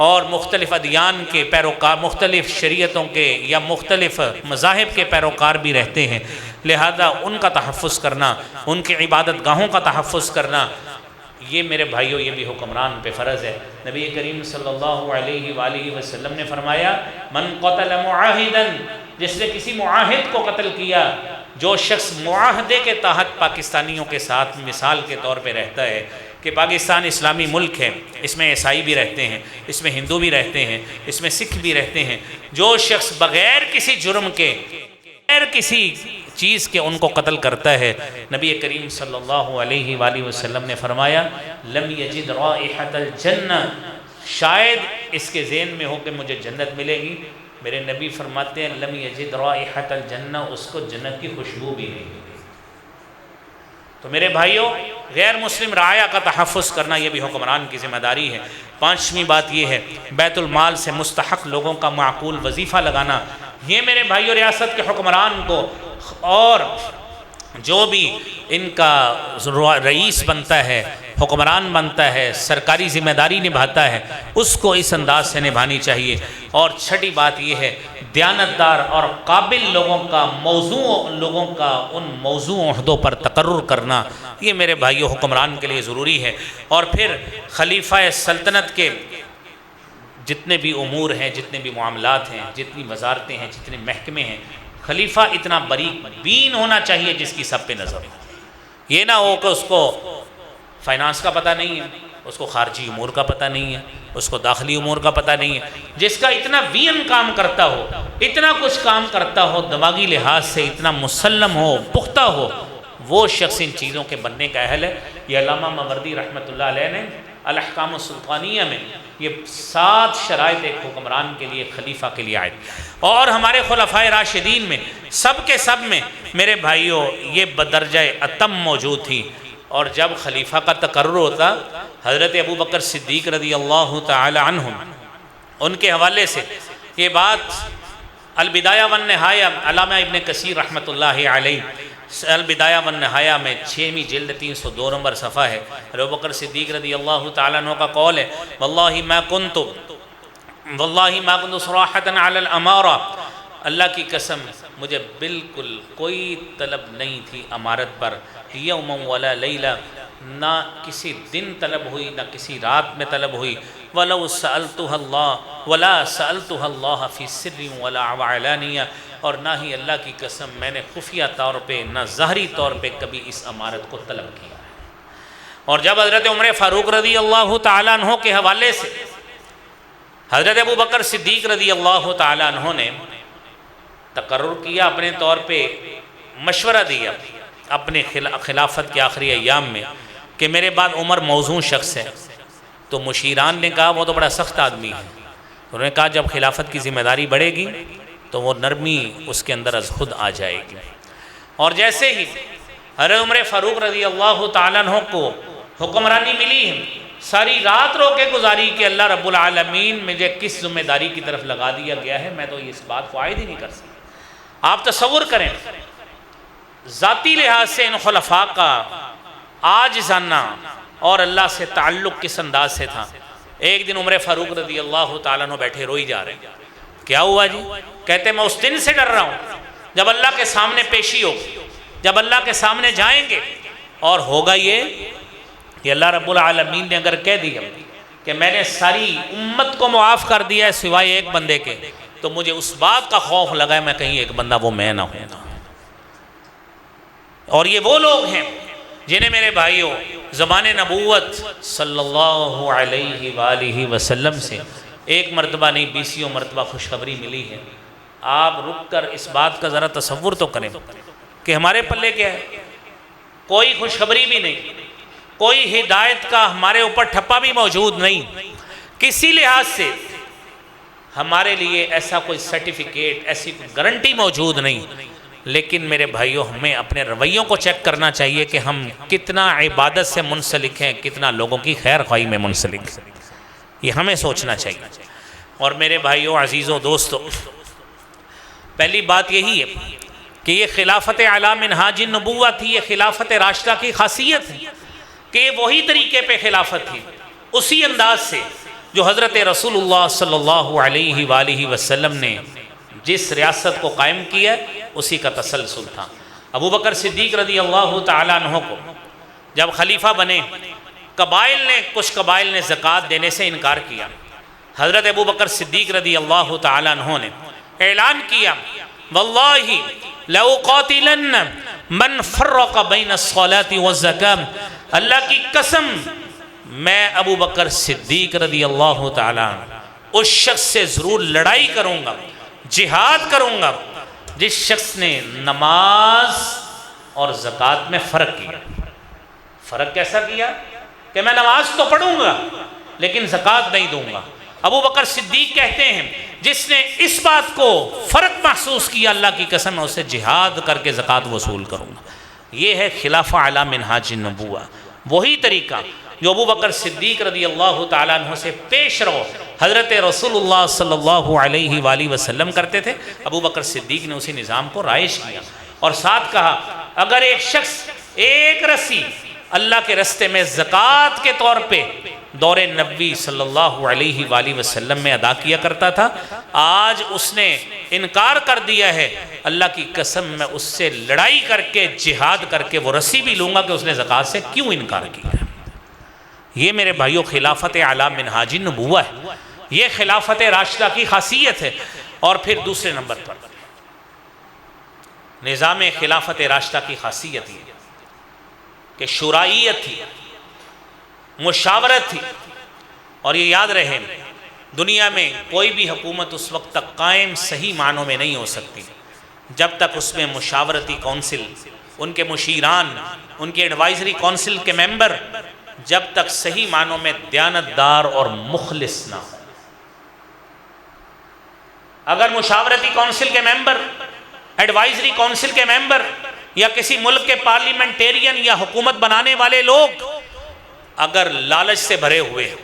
اور مختلف ادیان کے پیروکار، مختلف شریعتوں کے یا مختلف مذاہب کے پیروکار بھی رہتے ہیں، لہذا ان کا تحفظ کرنا، ان کی عبادت گاہوں کا تحفظ کرنا، یہ میرے بھائیوں یہ بھی حکمران پہ فرض ہے۔ نبی کریم صلی اللہ علیہ وآلہ وسلم نے فرمایا من قتل معاہدا، جس نے کسی معاہد کو قتل کیا، جو شخص معاہدے کے تحت پاکستانیوں کے ساتھ مثال کے طور پہ رہتا ہے کہ پاکستان اسلامی ملک ہے، اس میں عیسائی بھی رہتے ہیں، اس میں ہندو بھی رہتے ہیں، اس میں سکھ بھی رہتے ہیں، جو شخص بغیر کسی جرم کے، بغیر کسی چیز کے ان کو قتل کرتا ہے، نبی کریم صلی اللہ علیہ وآلہ وسلم نے فرمایا لم یجد رائحۃ الجنہ، شاید اس کے ذہن میں ہو کہ مجھے جنت ملے گی، میرے نبی فرماتے ہیں لم یجد رائحۃ الجنہ، اس کو جنت کی خوشبو بھی نہیں ملے۔ تو میرے بھائیوں، غیر مسلم رعایا کا تحفظ کرنا یہ بھی حکمران کی ذمہ داری ہے۔ پانچویں بات یہ ہے بیت المال سے مستحق لوگوں کا معقول وظیفہ لگانا، یہ میرے بھائیوں ریاست کے حکمران کو اور جو بھی ان کا رئیس بنتا ہے، حکمران بنتا ہے، سرکاری ذمہ داری نبھاتا ہے، اس کو اس انداز سے نبھانی چاہیے۔ اور چھٹی بات یہ ہے دیانتدار اور قابل لوگوں کا ان موضوع عہدوں پر تقرر کرنا، یہ میرے بھائیوں حکمران کے لیے ضروری ہے۔ اور پھر خلیفہ سلطنت کے جتنے بھی امور ہیں، جتنے بھی معاملات ہیں، جتنی وزارتیں ہیں، جتنے محکمے ہیں، خلیفہ اتنا بریک بین ہونا چاہیے جس کی سب پہ نظر ہو۔ یہ نہ ہو کہ اس کو فائنانس کا پتہ نہیں ہے، اس کو خارجی امور کا پتہ نہیں ہے، اس کو داخلی امور کا پتہ نہیں ہے۔ جس کا اتنا وین کام کرتا ہو، اتنا کچھ کام کرتا ہو، دماغی لحاظ سے اتنا مسلم ہو، پختہ ہو، وہ شخص ان چیزوں کے بننے کا اہل ہے۔ یہ علامہ ماوردی رحمۃ اللہ علیہ نے الاحکام السلطانیہ میں یہ 7 شرائط ایک حکمران کے لیے، خلیفہ کے لیے آئے، اور ہمارے خلفائے راشدین میں سب کے سب میں میرے بھائیوں یہ بدرجہ اتم موجود تھی۔ اور جب خلیفہ کا تقرر ہوتا، حضرت ابو بکر صدیق رضی اللہ تعالی عنہ ان کے حوالے سے یہ بات البدایہ والنہایہ، علامہ ابن کثیر رحمۃ اللہ علیہ البدایہ والنہایہ میں 6ویں جلد 302 نمبر صفحہ ہے، ابو بکر صدیق رضی اللہ تعالیٰ عنہ کا قول ہے واللہ ما کنت صراحۃ علی الامارہ، اللہ کی قسم مجھے بالکل کوئی طلب نہیں تھی امارت پر، یوم ولا لیلہ، نہ کسی دن طلب ہوئی نہ کسی رات میں طلب ہوئی، وَلَوْ سَأَلْتُهَا اللَّهُ وَلَا سَأَلْتُهَا اللَّهَ فِي سِرٍ وَلَا عَلَانِيَةٍ، اور نہ ہی اللہ کی قسم میں نے خفیہ طور پہ نہ ظاہری طور پہ کبھی اس امارت کو طلب کیا ہے۔ اور جب حضرت عمر فاروق رضی اللہ تعالیٰ عنہ کے حوالے سے حضرت ابو بکر صدیق رضی اللہ تعالیٰ عنہ نے تقرر کیا، اپنے طور پہ مشورہ دیا اپنے خلافت کے آخری ایام میں کہ میرے بعد عمر موزوں شخص ہے، تو مشیران نے کہا وہ تو بڑا سخت آدمی ہے، انہوں نے کہا جب خلافت کی ذمہ داری بڑھے گی تو وہ نرمی اس کے اندر از خود آ جائے گی۔ اور جیسے ہی حضرت عمر فاروق رضی اللہ تعالیٰ عنہ کو حکمرانی ملی ہے، ساری رات رو کے گزاری کہ اللہ رب العالمین مجھے کس ذمہ داری کی طرف لگا دیا گیا ہے، میں تو اس بات کو عائد ہی نہیں کر سکتا۔ آپ تصور کریں ذاتی لحاظ سے ان خلفاء کا عاجزانہ اور اللہ سے تعلق کس انداز سے تھا۔ ایک دن عمر فاروق رضی اللہ تعالیٰ عنہ بیٹھے روئی جا رہے ہیں، کیا ہوا جی؟ کہتے میں اس دن سے ڈر رہا ہوں جب اللہ کے سامنے پیشی ہوگی، جب اللہ کے سامنے جائیں گے اور ہوگا یہ کہ اللہ رب العالمین نے اگر کہہ دیا کہ میں نے ساری امت کو معاف کر دیا ہے سوائے ایک بندے کے، تو مجھے اس بات کا خوف لگا ہے میں کہیں ایک بندہ وہ میں نہ ہوں گا۔ اور یہ وہ لوگ ہیں جنہیں میرے بھائیوں زمان نبوت صلی اللہ علیہ وآلہ وسلم سے ایک مرتبہ نہیں 20 مرتبہ خوشخبری ملی ہے۔ آپ رک کر اس بات کا ذرا تصور تو کریں کہ ہمارے پلے کیا ہے، کوئی خوشخبری بھی نہیں، کوئی ہدایت کا ہمارے اوپر ٹھپا بھی موجود نہیں، کسی لحاظ سے ہمارے لیے ایسا کوئی سرٹیفکیٹ، ایسی کوئی گارنٹی موجود نہیں۔ لیکن میرے بھائیوں ہمیں اپنے رویوں کو چیک کرنا چاہیے کہ ہم کتنا عبادت سے منسلک ہیں، کتنا لوگوں کی خیر خواہی میں منسلک ہیں، یہ ہمیں سوچنا چاہیے۔ اور میرے بھائیوں عزیزوں دوستوں، پہلی بات یہی ہے کہ یہ خلافت علی منہاج النبوہ تھی، یہ خلافت راشدہ کی خاصیت ہے کہ یہ وہی طریقے پہ خلافت تھی، اسی انداز سے جو حضرت رسول اللہ صلی اللہ علیہ وآلہ وسلم نے جس ریاست کو قائم کیا اسی کا تسلسل تھا۔ ابو بکر صدیق رضی اللہ تعالیٰ عنہ کو جب خلیفہ بنے، کچھ قبائل نے زکوٰۃ دینے سے انکار کیا۔ حضرت ابو بکر صدیق رضی اللہ تعالیٰ عنہ نے اعلان کیا واللہ لأقاتلن من فرق بین الصلاة والزکاة، اللہ کی قسم میں ابو بکر صدیق رضی اللہ تعالیٰ عنہ اس شخص سے ضرور لڑائی کروں گا، جہاد کروں گا جس شخص نے نماز اور زکوٰۃ میں فرق کیا۔ فرق کیسا کیا کہ میں نماز تو پڑھوں گا لیکن زکوٰۃ نہیں دوں گا۔ ابو بکر صدیق کہتے ہیں جس نے اس بات کو فرق محسوس کیا اللہ کی قسم میں اسے جہاد کر کے زکوٰۃ وصول کروں گا۔ یہ ہے خلافہ علی منہاج النبوہ، وہی طریقہ جو ابو بکر صدیق رضی اللہ تعالیٰ عنہ سے پیش رو حضرت رسول اللہ صلی اللہ علیہ وآلہ وسلم کرتے تھے، ابو بکر صدیق نے اسی نظام کو رائج کیا اور ساتھ کہا اگر ایک شخص ایک رسی اللہ کے رستے میں زکوٰۃ کے طور پہ دور نبوی صلی اللہ علیہ وآلہ وسلم میں ادا کیا کرتا تھا، آج اس نے انکار کر دیا ہے، اللہ کی قسم میں اس سے لڑائی کر کے جہاد کر کے وہ رسی بھی لوں گا کہ اس نے زکوٰۃ سے کیوں انکار کیا۔ یہ میرے بھائیوں خلافت علی منہاج النبوہ ہے، یہ خلافت راشدہ کی خاصیت ہے۔ اور پھر دوسرے نمبر پر نظام خلافت راشدہ کی خاصیت یہ کہ شورائیت تھی، مشاورت تھی، اور یہ یاد رہے دنیا میں کوئی بھی حکومت اس وقت تک قائم صحیح معنوں میں نہیں ہو سکتی جب تک اس میں مشاورتی کونسل، ان کے مشیران، ان کے ایڈوائزری کونسل کے ممبر جب تک صحیح معنوں میں دیانتدار اور مخلص نہ ہو۔ اگر مشاورتی کونسل کے ممبر، ایڈوائزری کونسل کے ممبر یا کسی ملک کے پارلیمنٹیرین یا حکومت بنانے والے لوگ اگر لالچ سے بھرے ہوئے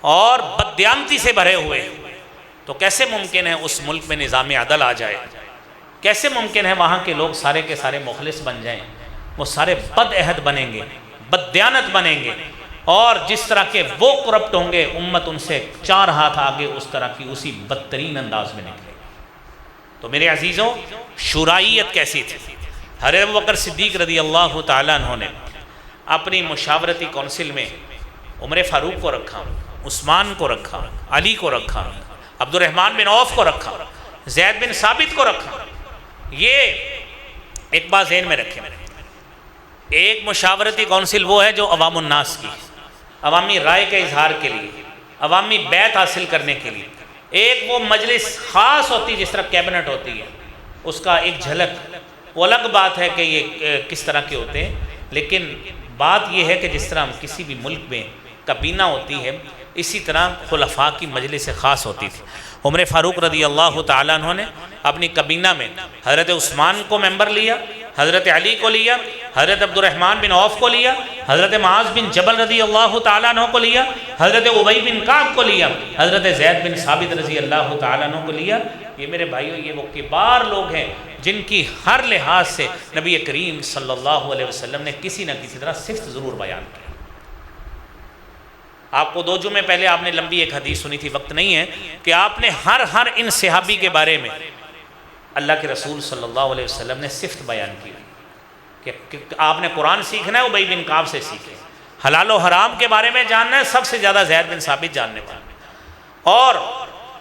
اور بددیانتی سے بھرے ہوئے تو کیسے ممکن ہے اس ملک میں نظام عدل آ جائے؟ کیسے ممکن ہے وہاں کے لوگ سارے کے سارے مخلص بن جائیں؟ وہ سارے بد عہد بنیں گے، بددیانت بنیں گے، اور جس طرح کے وہ کرپٹ ہوں گے امت ان سے 4 ہاتھ آگے اس طرح کی اسی بدترین انداز میں نکلے۔ تو میرے عزیزوں شورائیت کیسی تھی؟ حضرت ابو بکر صدیق رضی اللہ تعالیٰ عنہ نے اپنی مشاورتی کونسل میں عمر فاروق کو رکھا، عثمان کو رکھا، علی کو رکھا، عبد الرحمن بن عوف کو رکھا، زید بن ثابت کو رکھا۔ یہ ایک بات ذہن میں رکھیں، ایک مشاورتی کونسل وہ ہے جو عوام الناس کی، عوامی رائے کے اظہار کے لیے، عوامی بیعت حاصل کرنے کے لیے۔ ایک وہ مجلس خاص ہوتی جس طرح کیبنٹ ہوتی ہے، اس کا ایک جھلک، وہ الگ بات ہے کہ یہ کس طرح کے ہوتے ہیں، لیکن بات یہ ہے کہ جس طرح کسی بھی ملک میں کابینہ ہوتی ہے اسی طرح خلفاء کی مجلس خاص ہوتی تھی۔ عمر فاروق رضی اللہ تعالیٰ عنہ نے اپنی کابینہ میں حضرت عثمان کو ممبر لیا، حضرت علی کو لیا، حضرت عبد الرحمن بن عوف کو لیا، حضرت معاذ بن جبل رضی اللہ تعالیٰ عنہ کو لیا، حضرت ابی بن کعب کو لیا، حضرت زید بن ثابت رضی اللہ تعالیٰ عنہ کو لیا۔ یہ میرے بھائیوں یہ وہ کبار لوگ ہیں جن کی ہر لحاظ سے نبی کریم صلی اللہ علیہ وسلم نے کسی نہ کسی طرح صفت ضرور بیان کی۔ آپ کو 2 جمعے پہلے آپ نے لمبی ایک حدیث سنی تھی، وقت نہیں ہے، کہ آپ نے ہر ان صحابی کے بارے میں اللہ کے رسول صلی اللہ علیہ وسلم نے صفت بیان کی کہ آپ نے قرآن سیکھنا ہے ابی بن کعب سے سیکھیں، حلال و حرام کے بارے میں جاننا ہے سب سے زیادہ زید بن ثابت جاننے والے، اور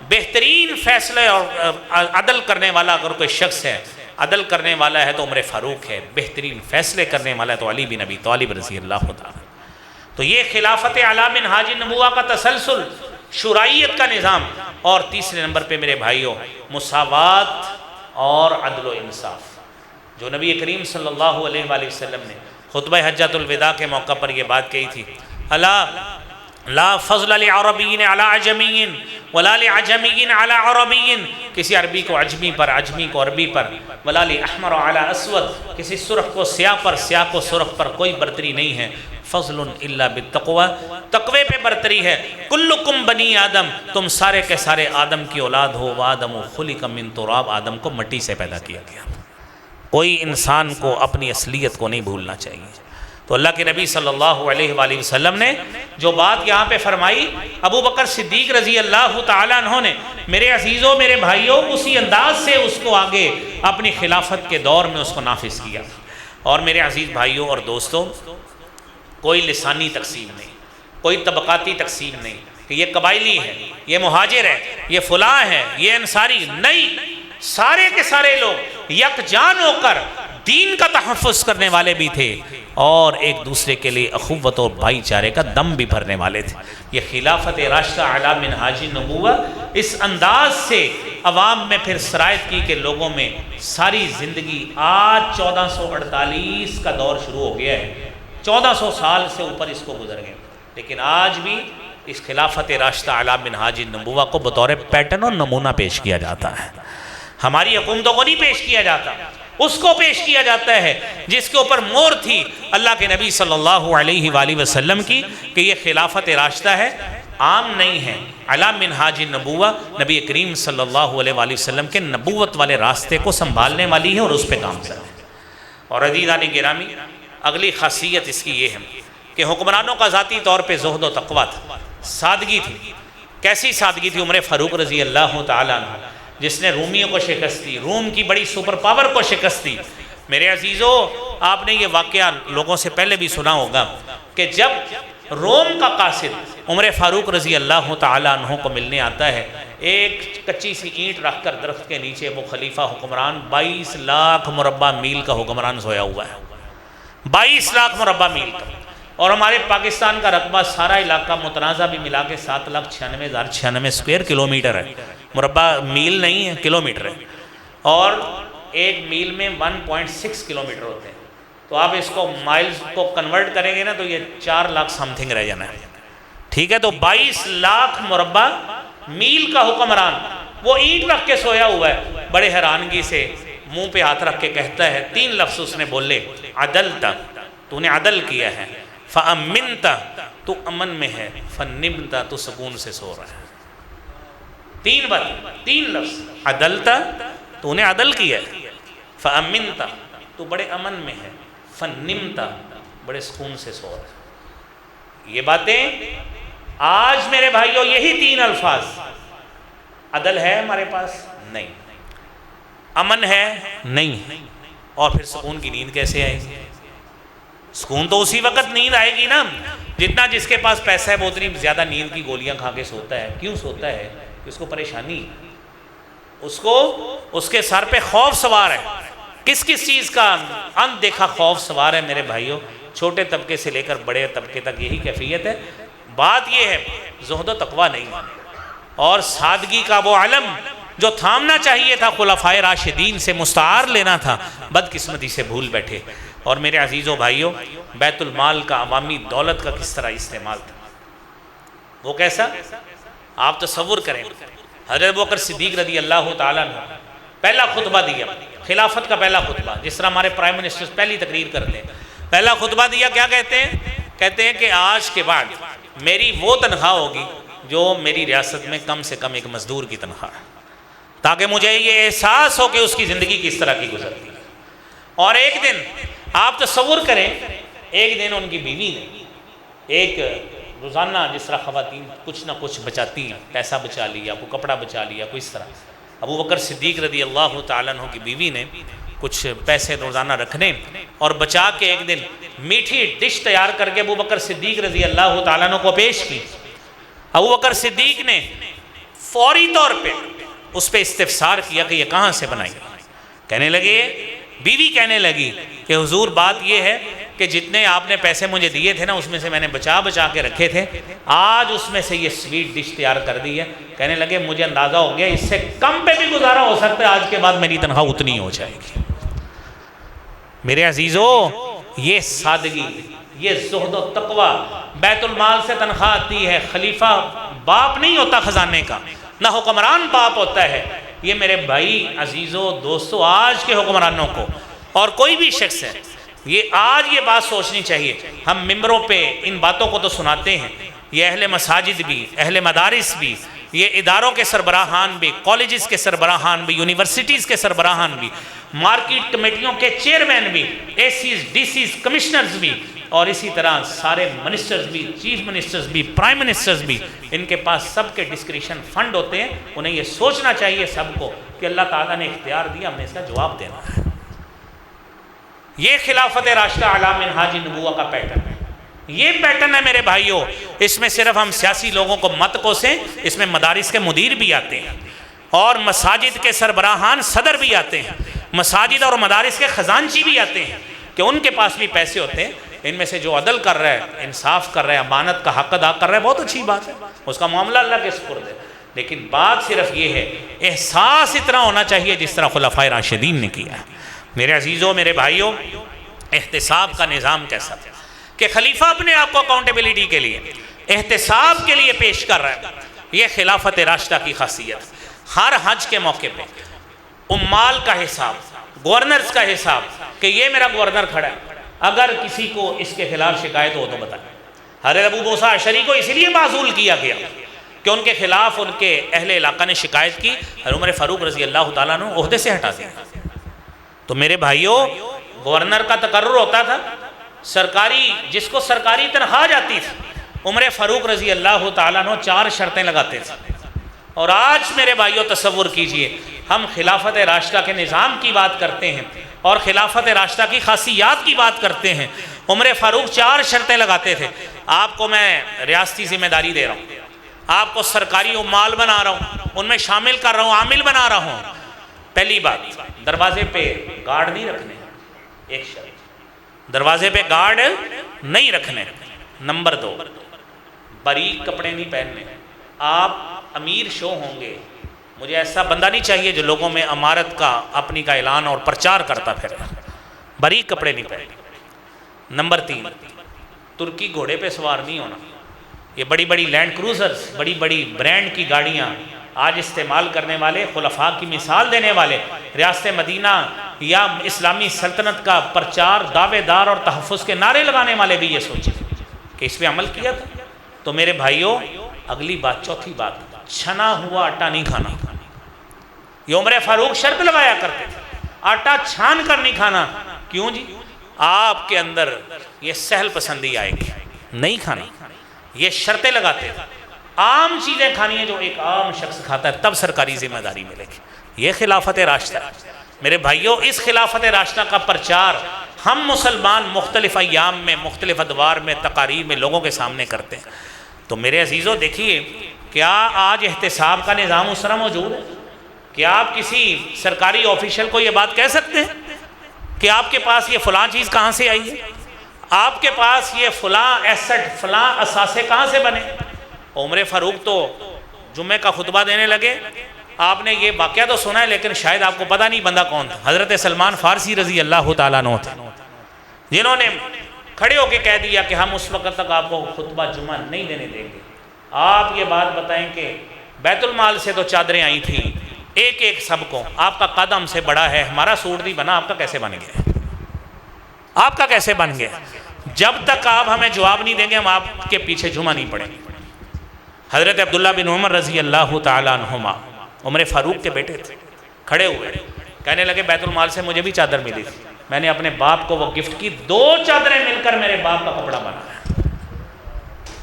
بہترین فیصلے اور عدل کرنے والا اگر کوئی شخص ہے، عدل کرنے والا ہے تو عمر فاروق ہے، بہترین فیصلے کرنے والا ہے تو علی بن ابی طالب رضی اللہ تعالیٰ۔ تو یہ خلافت اعلی منہاج النبوہ کا تسلسل، شورائیت کا نظام، اور تیسرے نمبر پہ میرے بھائیوں مساوات اور عدل و انصاف، جو نبی کریم صلی اللہ علیہ وآلہ وسلم نے خطبہ حجۃ الوداع کے موقع پر یہ بات کہی تھی، لا فضل لعربی علی عجمی ولا لعجمی علی عربی، کسی عربی کو عجمی پر، عجمی کو عربی پر، ولا لاحمر علی اسود، کسی سرخ کو سیاہ پر، سیاہ کو سرخ پر کوئی برتری نہیں ہے، فضل الا بالتقوی، تقوی پہ برتری ہے، کلکم بنی آدم، تم سارے کے سارے آدم کی اولاد ہو، وآدم خلق من تراب، آدم کو مٹی سے پیدا کیا گیا۔ کوئی انسان کو اپنی اصلیت کو نہیں بھولنا چاہیے۔ تو اللہ کے نبی صلی اللہ علیہ وآلہ وسلم نے جو بات یہاں پہ فرمائی، ابو بکر صدیق رضی اللہ تعالیٰ عنہ نے میرے عزیزوں میرے بھائیوں اسی انداز سے اس کو آگے اپنی خلافت کے دور میں اس کو نافذ کیا۔ اور میرے عزیز بھائیوں اور دوستوں، کوئی لسانی تقسیم نہیں، کوئی طبقاتی تقسیم نہیں کہ یہ قبائلی ہے، یہ مہاجر ہے، یہ فلاں ہے، یہ انصاری، نہیں، سارے کے سارے لوگ یکجان ہو کر دین کا تحفظ کرنے والے بھی تھے اور ایک دوسرے کے لیے اخوت اور بھائی چارے کا دم بھی بھرنے والے تھے۔ یہ خلافت راشدہ اعلی منہاج النبوہ اس انداز سے عوام میں پھر سرایت کی کہ لوگوں میں ساری زندگی، آج 1448 کا دور شروع ہو گیا ہے، 1400 سال سے اوپر اس کو گزر گئے، لیکن آج بھی اس خلافت راشدہ اعلی منہاج النبوہ کو بطور پیٹرن اور نمونہ پیش کیا جاتا ہے۔ ہماری حکومتوں کو نہیں پیش کیا جاتا، اس کو پیش کیا جاتا ہے جس کے اوپر مور تھی اللہ کے نبی صلی اللہ علیہ وآلہ وسلم کی کہ یہ خلافت راشدہ ہے، عام نہیں ہے، اعلی منہاج النبوہ نبی کریم صلی اللہ علیہ وآلہ وسلم کے نبوت والے راستے کو سنبھالنے والی ہے اور اس پہ کام کرے۔ اور عزیزان گرامی، اگلی خاصیت اس کی یہ ہے کہ حکمرانوں کا ذاتی طور پہ زہد و تقویٰ تھا، سادگی تھی۔ کیسی سادگی تھی؟ عمر فاروق رضی اللہ تعالیٰ عنہ جس نے رومیوں کو شکست دی، روم کی بڑی سپر پاور کو شکست دی۔ میرے عزیزوں، آپ نے یہ واقعہ لوگوں سے پہلے بھی سنا ہوگا کہ جب روم کا قاصد عمر فاروق رضی اللہ تعالیٰ عنہ کو ملنے آتا ہے، ایک کچی سی اینٹ رکھ کر درخت کے نیچے وہ خلیفہ حکمران 22 لاکھ مربع میل کا حکمران سویا ہوا ہے، 22 لاکھ مربع میل کا، اور ہمارے پاکستان کا رقبہ سارا علاقہ متنازع بھی ملا کے 7,96,096 اسکوائر کلومیٹر ہے، مربع میل نہیں ہے، کلومیٹر ہے، اور ایک میل میں 1.6 کلومیٹر ہوتے ہیں، تو آپ اس کو مائلز کو کنورٹ کریں گے نا تو یہ 4 لاکھ سم تھنگ رہ جانا ہے، ٹھیک ہے؟ تو 22 لاکھ مربع میل کا حکمران وہ اینٹ رکھ کے سویا ہوا ہے، بڑے حیرانگی سے منہ پہ ہاتھ رکھ کے کہتا ہے، 3 لفظ اس نے بولے، عدلتا، تو نے عدل کیا ہے، فَأَمِّنْتَ، تو امن میں ہے، فَنِّمْتَ، تو سکون سے سو رہا ہے۔ 3 بات، 3 لفظ، عدلتا، تو نے عدل کیا ہے، فَأَمِّنْتَ، تو بڑے امن میں ہے، فَنِّمْتَ، بڑے سکون سے سو رہا ہے۔ یہ باتیں آج میرے بھائیوں یہی 3 الفاظ، عدل ہے ہمارے پاس؟ نہیں، امن ہے؟ نہیں، اور پھر سکون کی نیند کیسے آئے گی؟ سکون تو اسی وقت نیند آئے گی نا جتنا جس کے پاس پیسہ ہے وہ اتنی زیادہ نیند کی گولیاں کھا کے سوتا ہے۔ کیوں سوتا ہے؟ کہ اس کو پریشانی، اس کو اس کے سر پہ خوف سوار ہے۔ کس کس چیز کا ان دیکھا خوف سوار ہے میرے بھائیوں؟ چھوٹے طبقے سے لے کر بڑے طبقے تک یہی کیفیت ہے۔ بات یہ ہے زہد و تقویٰ نہیں، اور سادگی کا وہ علم جو تھامنا چاہیے تھا خلفائے راشدین سے مستعار لینا تھا، بدقسمتی سے بھول بیٹھے۔ اور میرے عزیزوں بھائیوں، بیت المال کا عوامی دولت کا کس طرح استعمال تھا، وہ کیسا؟ آپ تصور کریں، حضرت ابوبکر صدیق رضی اللہ تعالیٰ عنہ پہلا خطبہ دیا، خلافت کا پہلا خطبہ، جس طرح ہمارے پرائم منسٹر پہلی تقریر کرتے ہیں، پہلا خطبہ دیا، کیا کہتے ہیں؟ کہتے ہیں کہ آج کے بعد میری وہ تنخواہ ہوگی جو میری ریاست میں کم سے کم ایک مزدور کی تنخواہ ہے، تاکہ مجھے یہ احساس ہو کہ اس کی زندگی کس طرح کی گزرتی ہے۔ اور ایک دن آپ تصور کریں، ایک دن ان کی بیوی نے ایک روزانہ جس طرح خواتین کچھ نہ کچھ بچاتی ہیں، پیسہ بچا لیا، کوئی کپڑا بچا لیا، کوئی اس طرح، ابو بکر صدیق رضی اللہ تعالیٰ عنہ کی بیوی نے کچھ پیسے روزانہ رکھنے اور بچا کے ایک دن میٹھی ڈش تیار کر کے ابو بکر صدیق رضی اللہ تعالیٰ عنہ کو پیش کی۔ ابو بکر صدیق نے فوری طور پہ اس پہ استفسار کیا کہ یہ کہاں سے بنائی؟ کہنے لگے، بیوی کہنے لگی کہ حضور بات یہ ہے کہ جتنے آپ نے پیسے مجھے دیے تھے نا، اس میں سے میں نے بچا کے رکھے تھے، آج اس میں سے یہ سویٹ ڈش تیار کر دی ہے۔ کہنے لگے مجھے اندازہ ہو گیا اس سے کم پہ بھی گزارا ہو سکتا ہے، آج کے بعد میری تنخواہ اتنی ہو جائے گی۔ میرے عزیزو، یہ سادگی، یہ زہد و تقوی، بیت المال سے تنخواہ آتی ہے، خلیفہ باپ نہیں ہوتا خزانے کا، نہ حکمران باپ ہوتا ہے۔ یہ میرے بھائی عزیزو دوستو، آج کے حکمرانوں کو اور کوئی بھی شخص ہے، یہ آج یہ بات سوچنی چاہیے۔ ہم ممبروں پہ ان باتوں کو تو سناتے ہیں، یہ اہل مساجد بھی، اہل مدارس بھی، یہ اداروں کے سربراہان بھی، کالجز کے سربراہان بھی، یونیورسٹیز کے سربراہان بھی، مارکیٹ کمیٹیوں کے چیئرمین بھی، اے سیز، ڈی سیز، کمشنرز بھی، اور اسی طرح سارے منسٹرز بھی، چیف منسٹرز بھی، پرائم منسٹرز بھی، ان کے پاس سب کے ڈسکریشن فنڈ ہوتے ہیں۔ انہیں یہ سوچنا چاہیے سب کو کہ اللہ تعالیٰ نے اختیار دیا، ہمیں اس کا جواب دینا ہے۔ یہ خلافت راشدہ علی منہاج نبوہ کا پیٹرن ہے، یہ پیٹرن ہے میرے بھائیوں۔ اس میں صرف ہم سیاسی لوگوں کو مت کوسیں، اس میں مدارس کے مدیر بھی آتے ہیں اور مساجد کے سربراہان صدر بھی آتے ہیں، مساجد اور مدارس کے خزانچی بھی آتے ہیں کہ ان کے پاس بھی پیسے ہوتے ہیں۔ ان میں سے جو عدل کر رہا ہے، انصاف کر رہا ہے، امانت کا حق ادا کر رہا ہے، بہت اچھی بات ہے، اس کا معاملہ اللہ کے سپرد ہے۔ لیکن بات صرف یہ ہے، احساس اتنا ہونا چاہیے جس طرح خلفائے راشدین نے کیا ہے۔ میرے عزیزوں، میرے بھائیوں، احتساب کا نظام کیسا تھا کہ خلیفہ اپنے آپ کو اکاؤنٹیبلٹی کے لیے، احتساب کے لیے پیش کر رہا ہے۔ یہ خلافت راشدہ کی خاصیت۔ ہر حج کے موقع پہ عمال کا حساب، گورنرز کا حساب کہ یہ میرا گورنر کھڑا ہے، اگر کسی کو اس کے خلاف شکایت ہو تو بتائیں۔ حضرت ابو موسیٰ اشعری کو اسی لیے معزول کیا گیا کہ ان کے خلاف ان کے اہل علاقہ نے شکایت کی، اور عمر فاروق رضی اللہ تعالیٰ عنہ عہدے سے ہٹا دیا۔ تو میرے بھائیوں، گورنر کا تقرر ہوتا تھا، سرکاری جس کو سرکاری تنخواہ جاتی تھی، عمر فاروق رضی اللہ تعالیٰ عنہ 4 شرطیں لگاتے تھے۔ اور آج میرے بھائیوں تصور کیجئے، ہم خلافت راشدہ کے نظام کی بات کرتے ہیں اور خلافت راشدہ کی خاصیات کی بات کرتے ہیں۔ عمر فاروق 4 شرطیں لگاتے تھے۔ آپ کو میں ریاستی ذمہ داری دے رہا ہوں، آپ کو سرکاری عمال بنا رہا ہوں، ان میں شامل کر رہا ہوں، عامل بنا رہا ہوں۔ پہلی بات، دروازے پہ گارڈ نہیں رکھنے، ایک شرط، دروازے پہ گارڈ نہیں رکھنے۔ نمبر 2، باریک کپڑے نہیں پہننے۔ آپ امیر شو ہوں گے، مجھے ایسا بندہ نہیں چاہیے جو لوگوں میں امارت کا، اپنی کا اعلان اور پرچار کرتا پھر، باریک کپڑے نہیں پہننے۔ نمبر 3، ترکی گھوڑے پہ سوار نہیں ہونا۔ یہ بڑی بڑی لینڈ کروزرز، بڑی بڑی برانڈ کی گاڑیاں آج استعمال کرنے والے، خلفاء کی مثال دینے والے، ریاست مدینہ یا اسلامی سلطنت کا پرچار، دعوے دار اور تحفظ کے نعرے لگانے والے بھی یہ سوچیں کہ اس پہ عمل کیا تھا۔ تو میرے بھائیوں، اگلی بات، چوتھی بات، چھنا ہوا آٹا نہیں کھانا۔ یہ عمر فاروق شرط لگایا کرتے تھے، آٹا چھان کر نہیں کھانا۔ کیوں جی؟ آپ کے اندر یہ سہل پسندی آئے گی، نہیں کھانا۔ یہ شرطیں لگاتے تھے، عام چیزیں کھانی ہیں جو ایک عام شخص کھاتا ہے، تب سرکاری ذمہ داری ملے گی۔ یہ خلافت راشدہ۔ میرے بھائیوں، اس خلافت راشدہ کا پرچار ہم مسلمان مختلف ایام میں، مختلف ادوار میں، تقاریر میں لوگوں کے سامنے کرتے ہیں۔ تو میرے عزیزوں دیکھیے، کیا آج احتساب کا نظام اس طرح موجود ہے؟ کیا آپ کسی سرکاری آفیشل کو یہ بات کہہ سکتے ہیں کہ آپ کے پاس یہ فلاں چیز کہاں سے آئی ہے؟ آپ کے پاس یہ فلاں ایسٹ، فلاں اثاثے کہاں سے بنے؟ عمر فاروق تو جمعہ کا خطبہ دینے لگے، آپ نے یہ واقعہ تو سنا ہے لیکن شاید آپ کو پتہ نہیں بندہ کون تھا۔ حضرت سلمان فارسی رضی اللہ تعالیٰ عنہ تھے، جنہوں نے کھڑے ہو کے کہہ دیا کہ ہم اس وقت تک آپ کو خطبہ جمعہ نہیں دینے دیں گے۔ آپ یہ بات بتائیں کہ بیت المال سے تو چادریں آئی تھیں، ایک ایک سب کو، آپ کا قد ہم سے بڑا ہے، ہمارا سوٹ نہیں بنا، آپ کا کیسے بن گیا؟ آپ کا کیسے بن گیا؟ جب تک آپ ہمیں جواب نہیں دیں گے ہم آپ کے پیچھے جھما نہیں پڑیں گے۔ حضرت عبداللہ بن عمر رضی اللہ تعالیٰ عنہما، عمر فاروق کے بیٹے تھے، کھڑے ہوئے کہنے لگے بیت المال سے مجھے بھی چادر ملی تھی، میں نے اپنے باپ کو وہ گفٹ کی، 2 چادریں مل کر میرے باپ کا کپڑا بنا ہے۔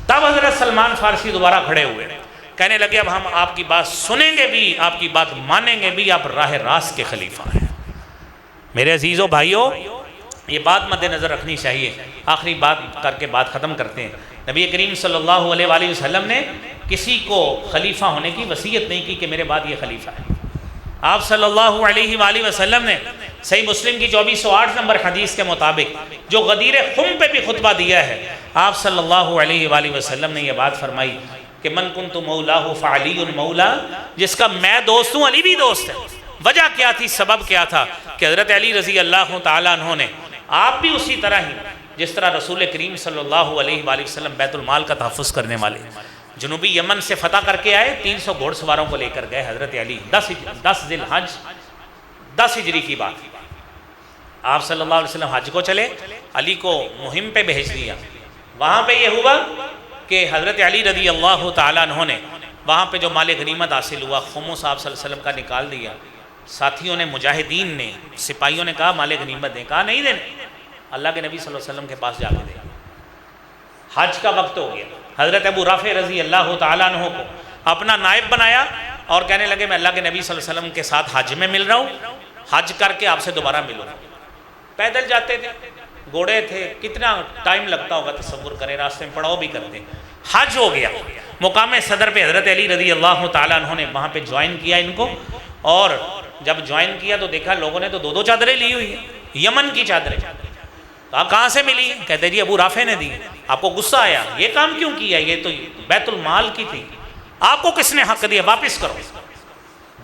تب حضرت سلمان فارسی دوبارہ کھڑے ہوئے، کہنے لگے اب ہم آپ کی بات سنیں گے بھی، آپ کی بات مانیں گے بھی، آپ راہ راست کے خلیفہ ہیں۔ میرے عزیزو بھائیو، یہ بات مد نظر رکھنی چاہیے۔ آخری بات کر کے بات ختم کرتے ہیں۔ نبی کریم صلی اللہ علیہ وآلہ وسلم نے کسی کو خلیفہ ہونے کی وصیت نہیں کی کہ میرے بعد یہ خلیفہ ہے۔ آپ صلی اللہ علیہ وآلہ وسلم نے صحیح مسلم کی 2408 نمبر حدیث کے مطابق جو غدیر خم پہ بھی خطبہ دیا ہے، آپ صلی اللہ علیہ وآلہ وسلم نے یہ بات فرمائی کہ من کنت مولاہ فعلی مولا، جس کا میں دوست ہوں علی بھی دوست ہے۔ وجہ کیا تھی؟ سبب کیا تھا؟ کہ حضرت علی رضی اللہ تعالیٰ عنہ نے، آپ بھی اسی طرح ہی جس طرح رسول کریم صلی اللہ علیہ وآلہ وسلم بیت المال کا تحفظ کرنے والے، جنوبی یمن سے فتح کر کے آئے، 300 گھوڑ سواروں کو لے کر گئے حضرت علی، 10 ذی الحج 10 ہجری کی بات۔ آپ صلی اللہ علیہ وسلم حج کو چلے، علی کو مہم پہ بھیج دیا۔ وہاں پہ یہ ہوا کہ حضرت علی رضی اللہ تعالیٰ عنہ نے وہاں پہ جو مال غنیمت حاصل ہوا، خمس آپ صلی اللہ علیہ وسلم کا نکال دیا۔ ساتھیوں نے، مجاہدین نے، سپاہیوں نے کہا مال غنیمت دیں، کہا نہیں دینے، اللہ کے نبی صلی اللہ علیہ وسلم کے پاس جا کے دیں۔ حج کا وقت ہو گیا، حضرت ابو رافع رضی اللہ تعالیٰ عنہ کو اپنا نائب بنایا اور کہنے لگے میں اللہ کے نبی صلی اللہ علیہ وسلم کے ساتھ حج میں مل رہا ہوں، حج کر کے آپ سے دوبارہ ملوں۔ پیدل جاتے تھے، گھوڑے تھے، کتنا ٹائم لگتا ہوگا تصور کریں، راستے میں پڑاؤ بھی کرتے۔ حج ہو گیا، مقام صدر پہ حضرت علی رضی اللہ تعالیٰ عنہ نے وہاں پہ جوائن کیا ان کو، اور جب جوائن کیا تو دیکھا لوگوں نے تو 2 چادریں لی ہوئی ہیں، یمن کی چادریں۔ کہاں سے ملی؟ کہتے جی ابو رافع نے دی۔ آپ کو غصہ آیا، یہ کام کیوں کیا؟ یہ تو بیت المال کی تھی، آپ کو کس نے حق دیا؟ واپس کرو۔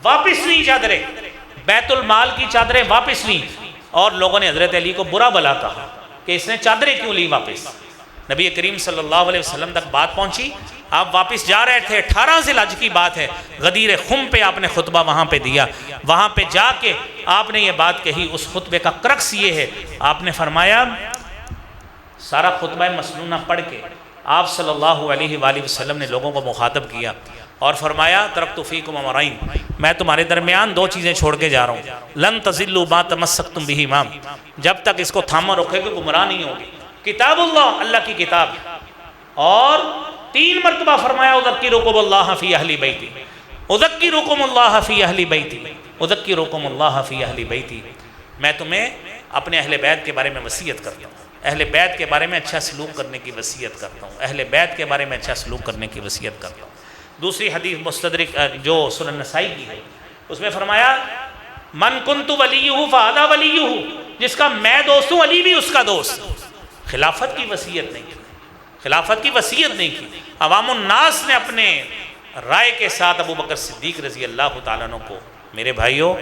واپس نہیں چادریں، بیت المال کی چادریں واپس نہیں۔ اور لوگوں نے حضرت علی کو برا بلا کہا کہ اس نے چادریں کیوں لی واپس؟ نبی کریم صلی اللہ علیہ وسلم تک بات پہنچی، آپ واپس جا رہے تھے، 18 ذی الحج کی بات ہے، غدیر خم پہ آپ نے خطبہ وہاں پہ دیا۔ وہاں پہ جا کے آپ نے یہ بات کہی، اس خطبے کا کرکس یہ ہے، آپ نے فرمایا، سارا خطبہ مسنونہ پڑھ کے آپ صلی اللہ علیہ وآلہ وسلم نے لوگوں کو مخاطب کیا اور فرمایا ترکت فیکم امرین، میں تمہارے درمیان 2 چیزیں چھوڑ کے جا رہا ہوں، لن تضلوا ما تمسکتم بہما، جب تک اس کو تھامو رکھے گے گمراہ نہیں ہوگی، کتاب اللہ، اللہ کی کتاب، اور 3 مرتبہ فرمایا اذکرکم اللہ فی اہل بیتی، اذکرکم اللہ فی اہل بیتی، اذکرکم اللہ فی اہل بیتی، میں تمہیں اپنے اہل بیت کے بارے میں وصیت کرتا ہوں، اہل بیت کے بارے میں اچھا سلوک کرنے کی وصیت کرتا ہوں، اہل بیت کے بارے میں اچھا سلوک کرنے کی وصیت کرتا ہوں۔ دوسری حدیث مستدرک جو سنن نسائی کی ہے، اس میں فرمایا من کنت ولیہ فہذا ولیہ، جس کا میں دوست ہوں علی بھی اس کا دوست۔ خلافت کی وصیت نہیں کی، خلافت کی وصیت نہیں کی، عوام الناس نے اپنے رائے کے ساتھ ابو بکر صدیق رضی اللہ تعالیٰ عنہ کو میرے بھائیوں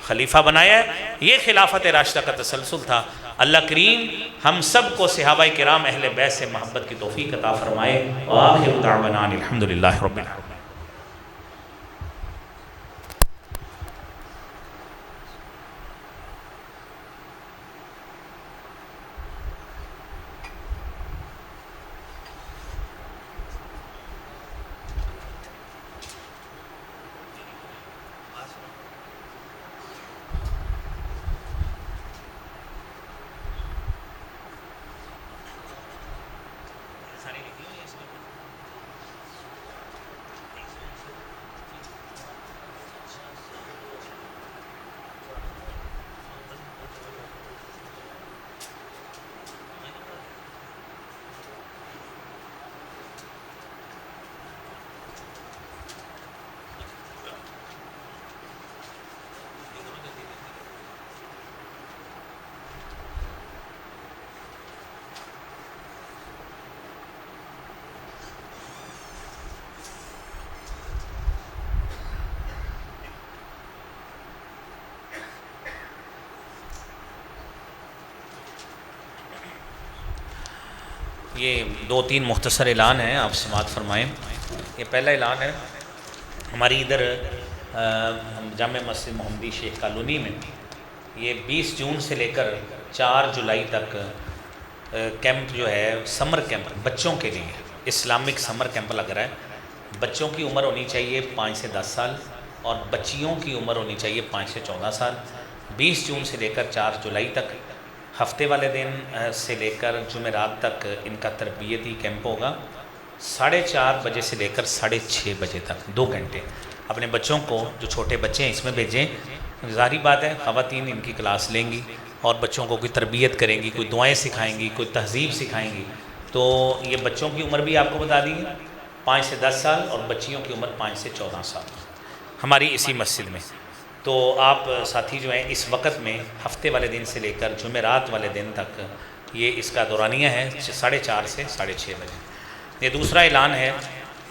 خلیفہ بنایا ہے۔ یہ خلافت راشدہ کا تسلسل تھا۔ اللہ کریم ہم سب کو صحابہ کرام اہل بیت سے محبت کی توفیق عطا فرمائے۔ وآخر دعوانا الحمدللہ رب العالمین۔ یہ 2-3 مختصر اعلان ہیں، آپ سماعت فرمائیں۔ یہ پہلا اعلان ہے، ہماری ادھر جامع مسجد محمدی شیخ کالونی میں یہ 20 جون سے لے کر 4 جولائی تک کیمپ جو ہے سمر کیمپ بچوں کے لیے اسلامک سمر کیمپ لگ رہا ہے۔ بچوں کی عمر ہونی چاہیے 5 سے 10 سال اور بچیوں کی عمر ہونی چاہیے 5 سے 14 سال۔ 20 جون سے لے کر 4 جولائی تک ہفتے والے دن سے لے کر جمعرات تک ان کا تربیتی کیمپ ہوگا۔ 4:30 بجے سے لے کر 6:30 بجے تک 2 گھنٹے اپنے بچوں کو جو چھوٹے بچے ہیں اس میں بھیجیں۔ ظاہری بات ہے خواتین ان کی کلاس لیں گی اور بچوں کو کوئی تربیت کریں گی، کوئی دعائیں سکھائیں گی، کوئی تہذیب سکھائیں گی۔ تو یہ بچوں کی عمر بھی آپ کو بتا دی ہے 5 سے 10 سال اور بچیوں کی عمر 5 سے 14 سال ہماری اسی مسجد میں۔ تو آپ ساتھی جو ہیں اس وقت میں ہفتے والے دن سے لے کر جمعرات والے دن تک یہ اس کا دورانیہ ہے 4:30 سے 6:30 بجے۔ یہ دوسرا اعلان ہے،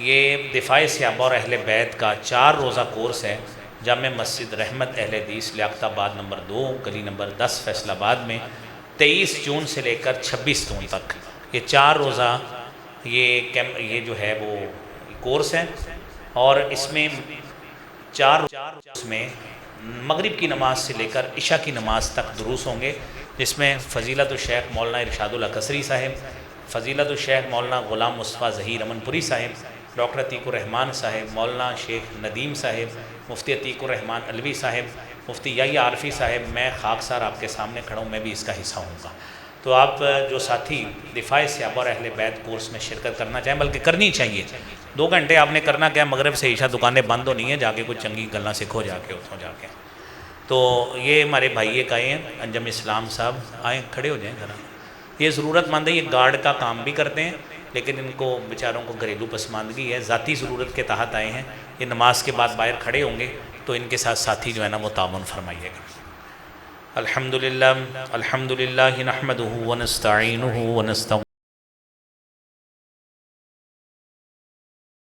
یہ دفاع صحابہ اور اہل بیت کا 4 روزہ کورس ہے جامع مسجد رحمت اہل حدیث لیاقت آباد نمبر 2 گلی نمبر 10 فیصل آباد میں 23 جون سے لے کر 26 جون تک یہ 4 روزہ یہ جو ہے وہ کورس ہے۔ اور اس میں 4 اس میں مغرب کی نماز سے لے کر عشاء کی نماز تک دروس ہوں گے، جس میں فضیلت الشیخ مولانا ارشاد اللہ قصری صاحب، فضیلت الشیخ مولانا غلام مصطفیٰ ظہیر امن پوری صاحب، ڈاکٹر عتیق الرحمان صاحب، مولانا شیخ ندیم صاحب، مفتی عتیق الرحمان علوی صاحب، مفتی یحییٰ عارفی صاحب، میں خاکسار آپ کے سامنے کھڑا ہوں، میں بھی اس کا حصہ ہوں گا۔ تو آپ جو ساتھی دفاع صحابہ اور اہل بیت کورس میں شرکت کرنا چاہیں بلکہ کرنی چاہیے، 2 گھنٹے آپ نے کرنا کیا، مغرب سے عشاء دکانیں بند ہونی ہیں، جا کے کچھ چنگی گلاں سیکھو جا کے اتوں جا کے۔ تو یہ ہمارے بھائی ایک آئے ہیں انجم اسلام صاحب، آئیں کھڑے ہو جائیں ذرا۔ یہ ضرورت مند ہے، یہ گارڈ کا کام بھی کرتے ہیں لیکن ان کو بیچاروں کو گھریلو پسماندگی ہے، ذاتی ضرورت کے تحت آئے ہیں۔ یہ نماز کے بعد باہر کھڑے ہوں گے تو ان کے ساتھ ساتھی جو ہے نا وہ تعاون فرمائیے گا۔ الحمدللہ نحمدہ ونستعینہ ونستغفرہ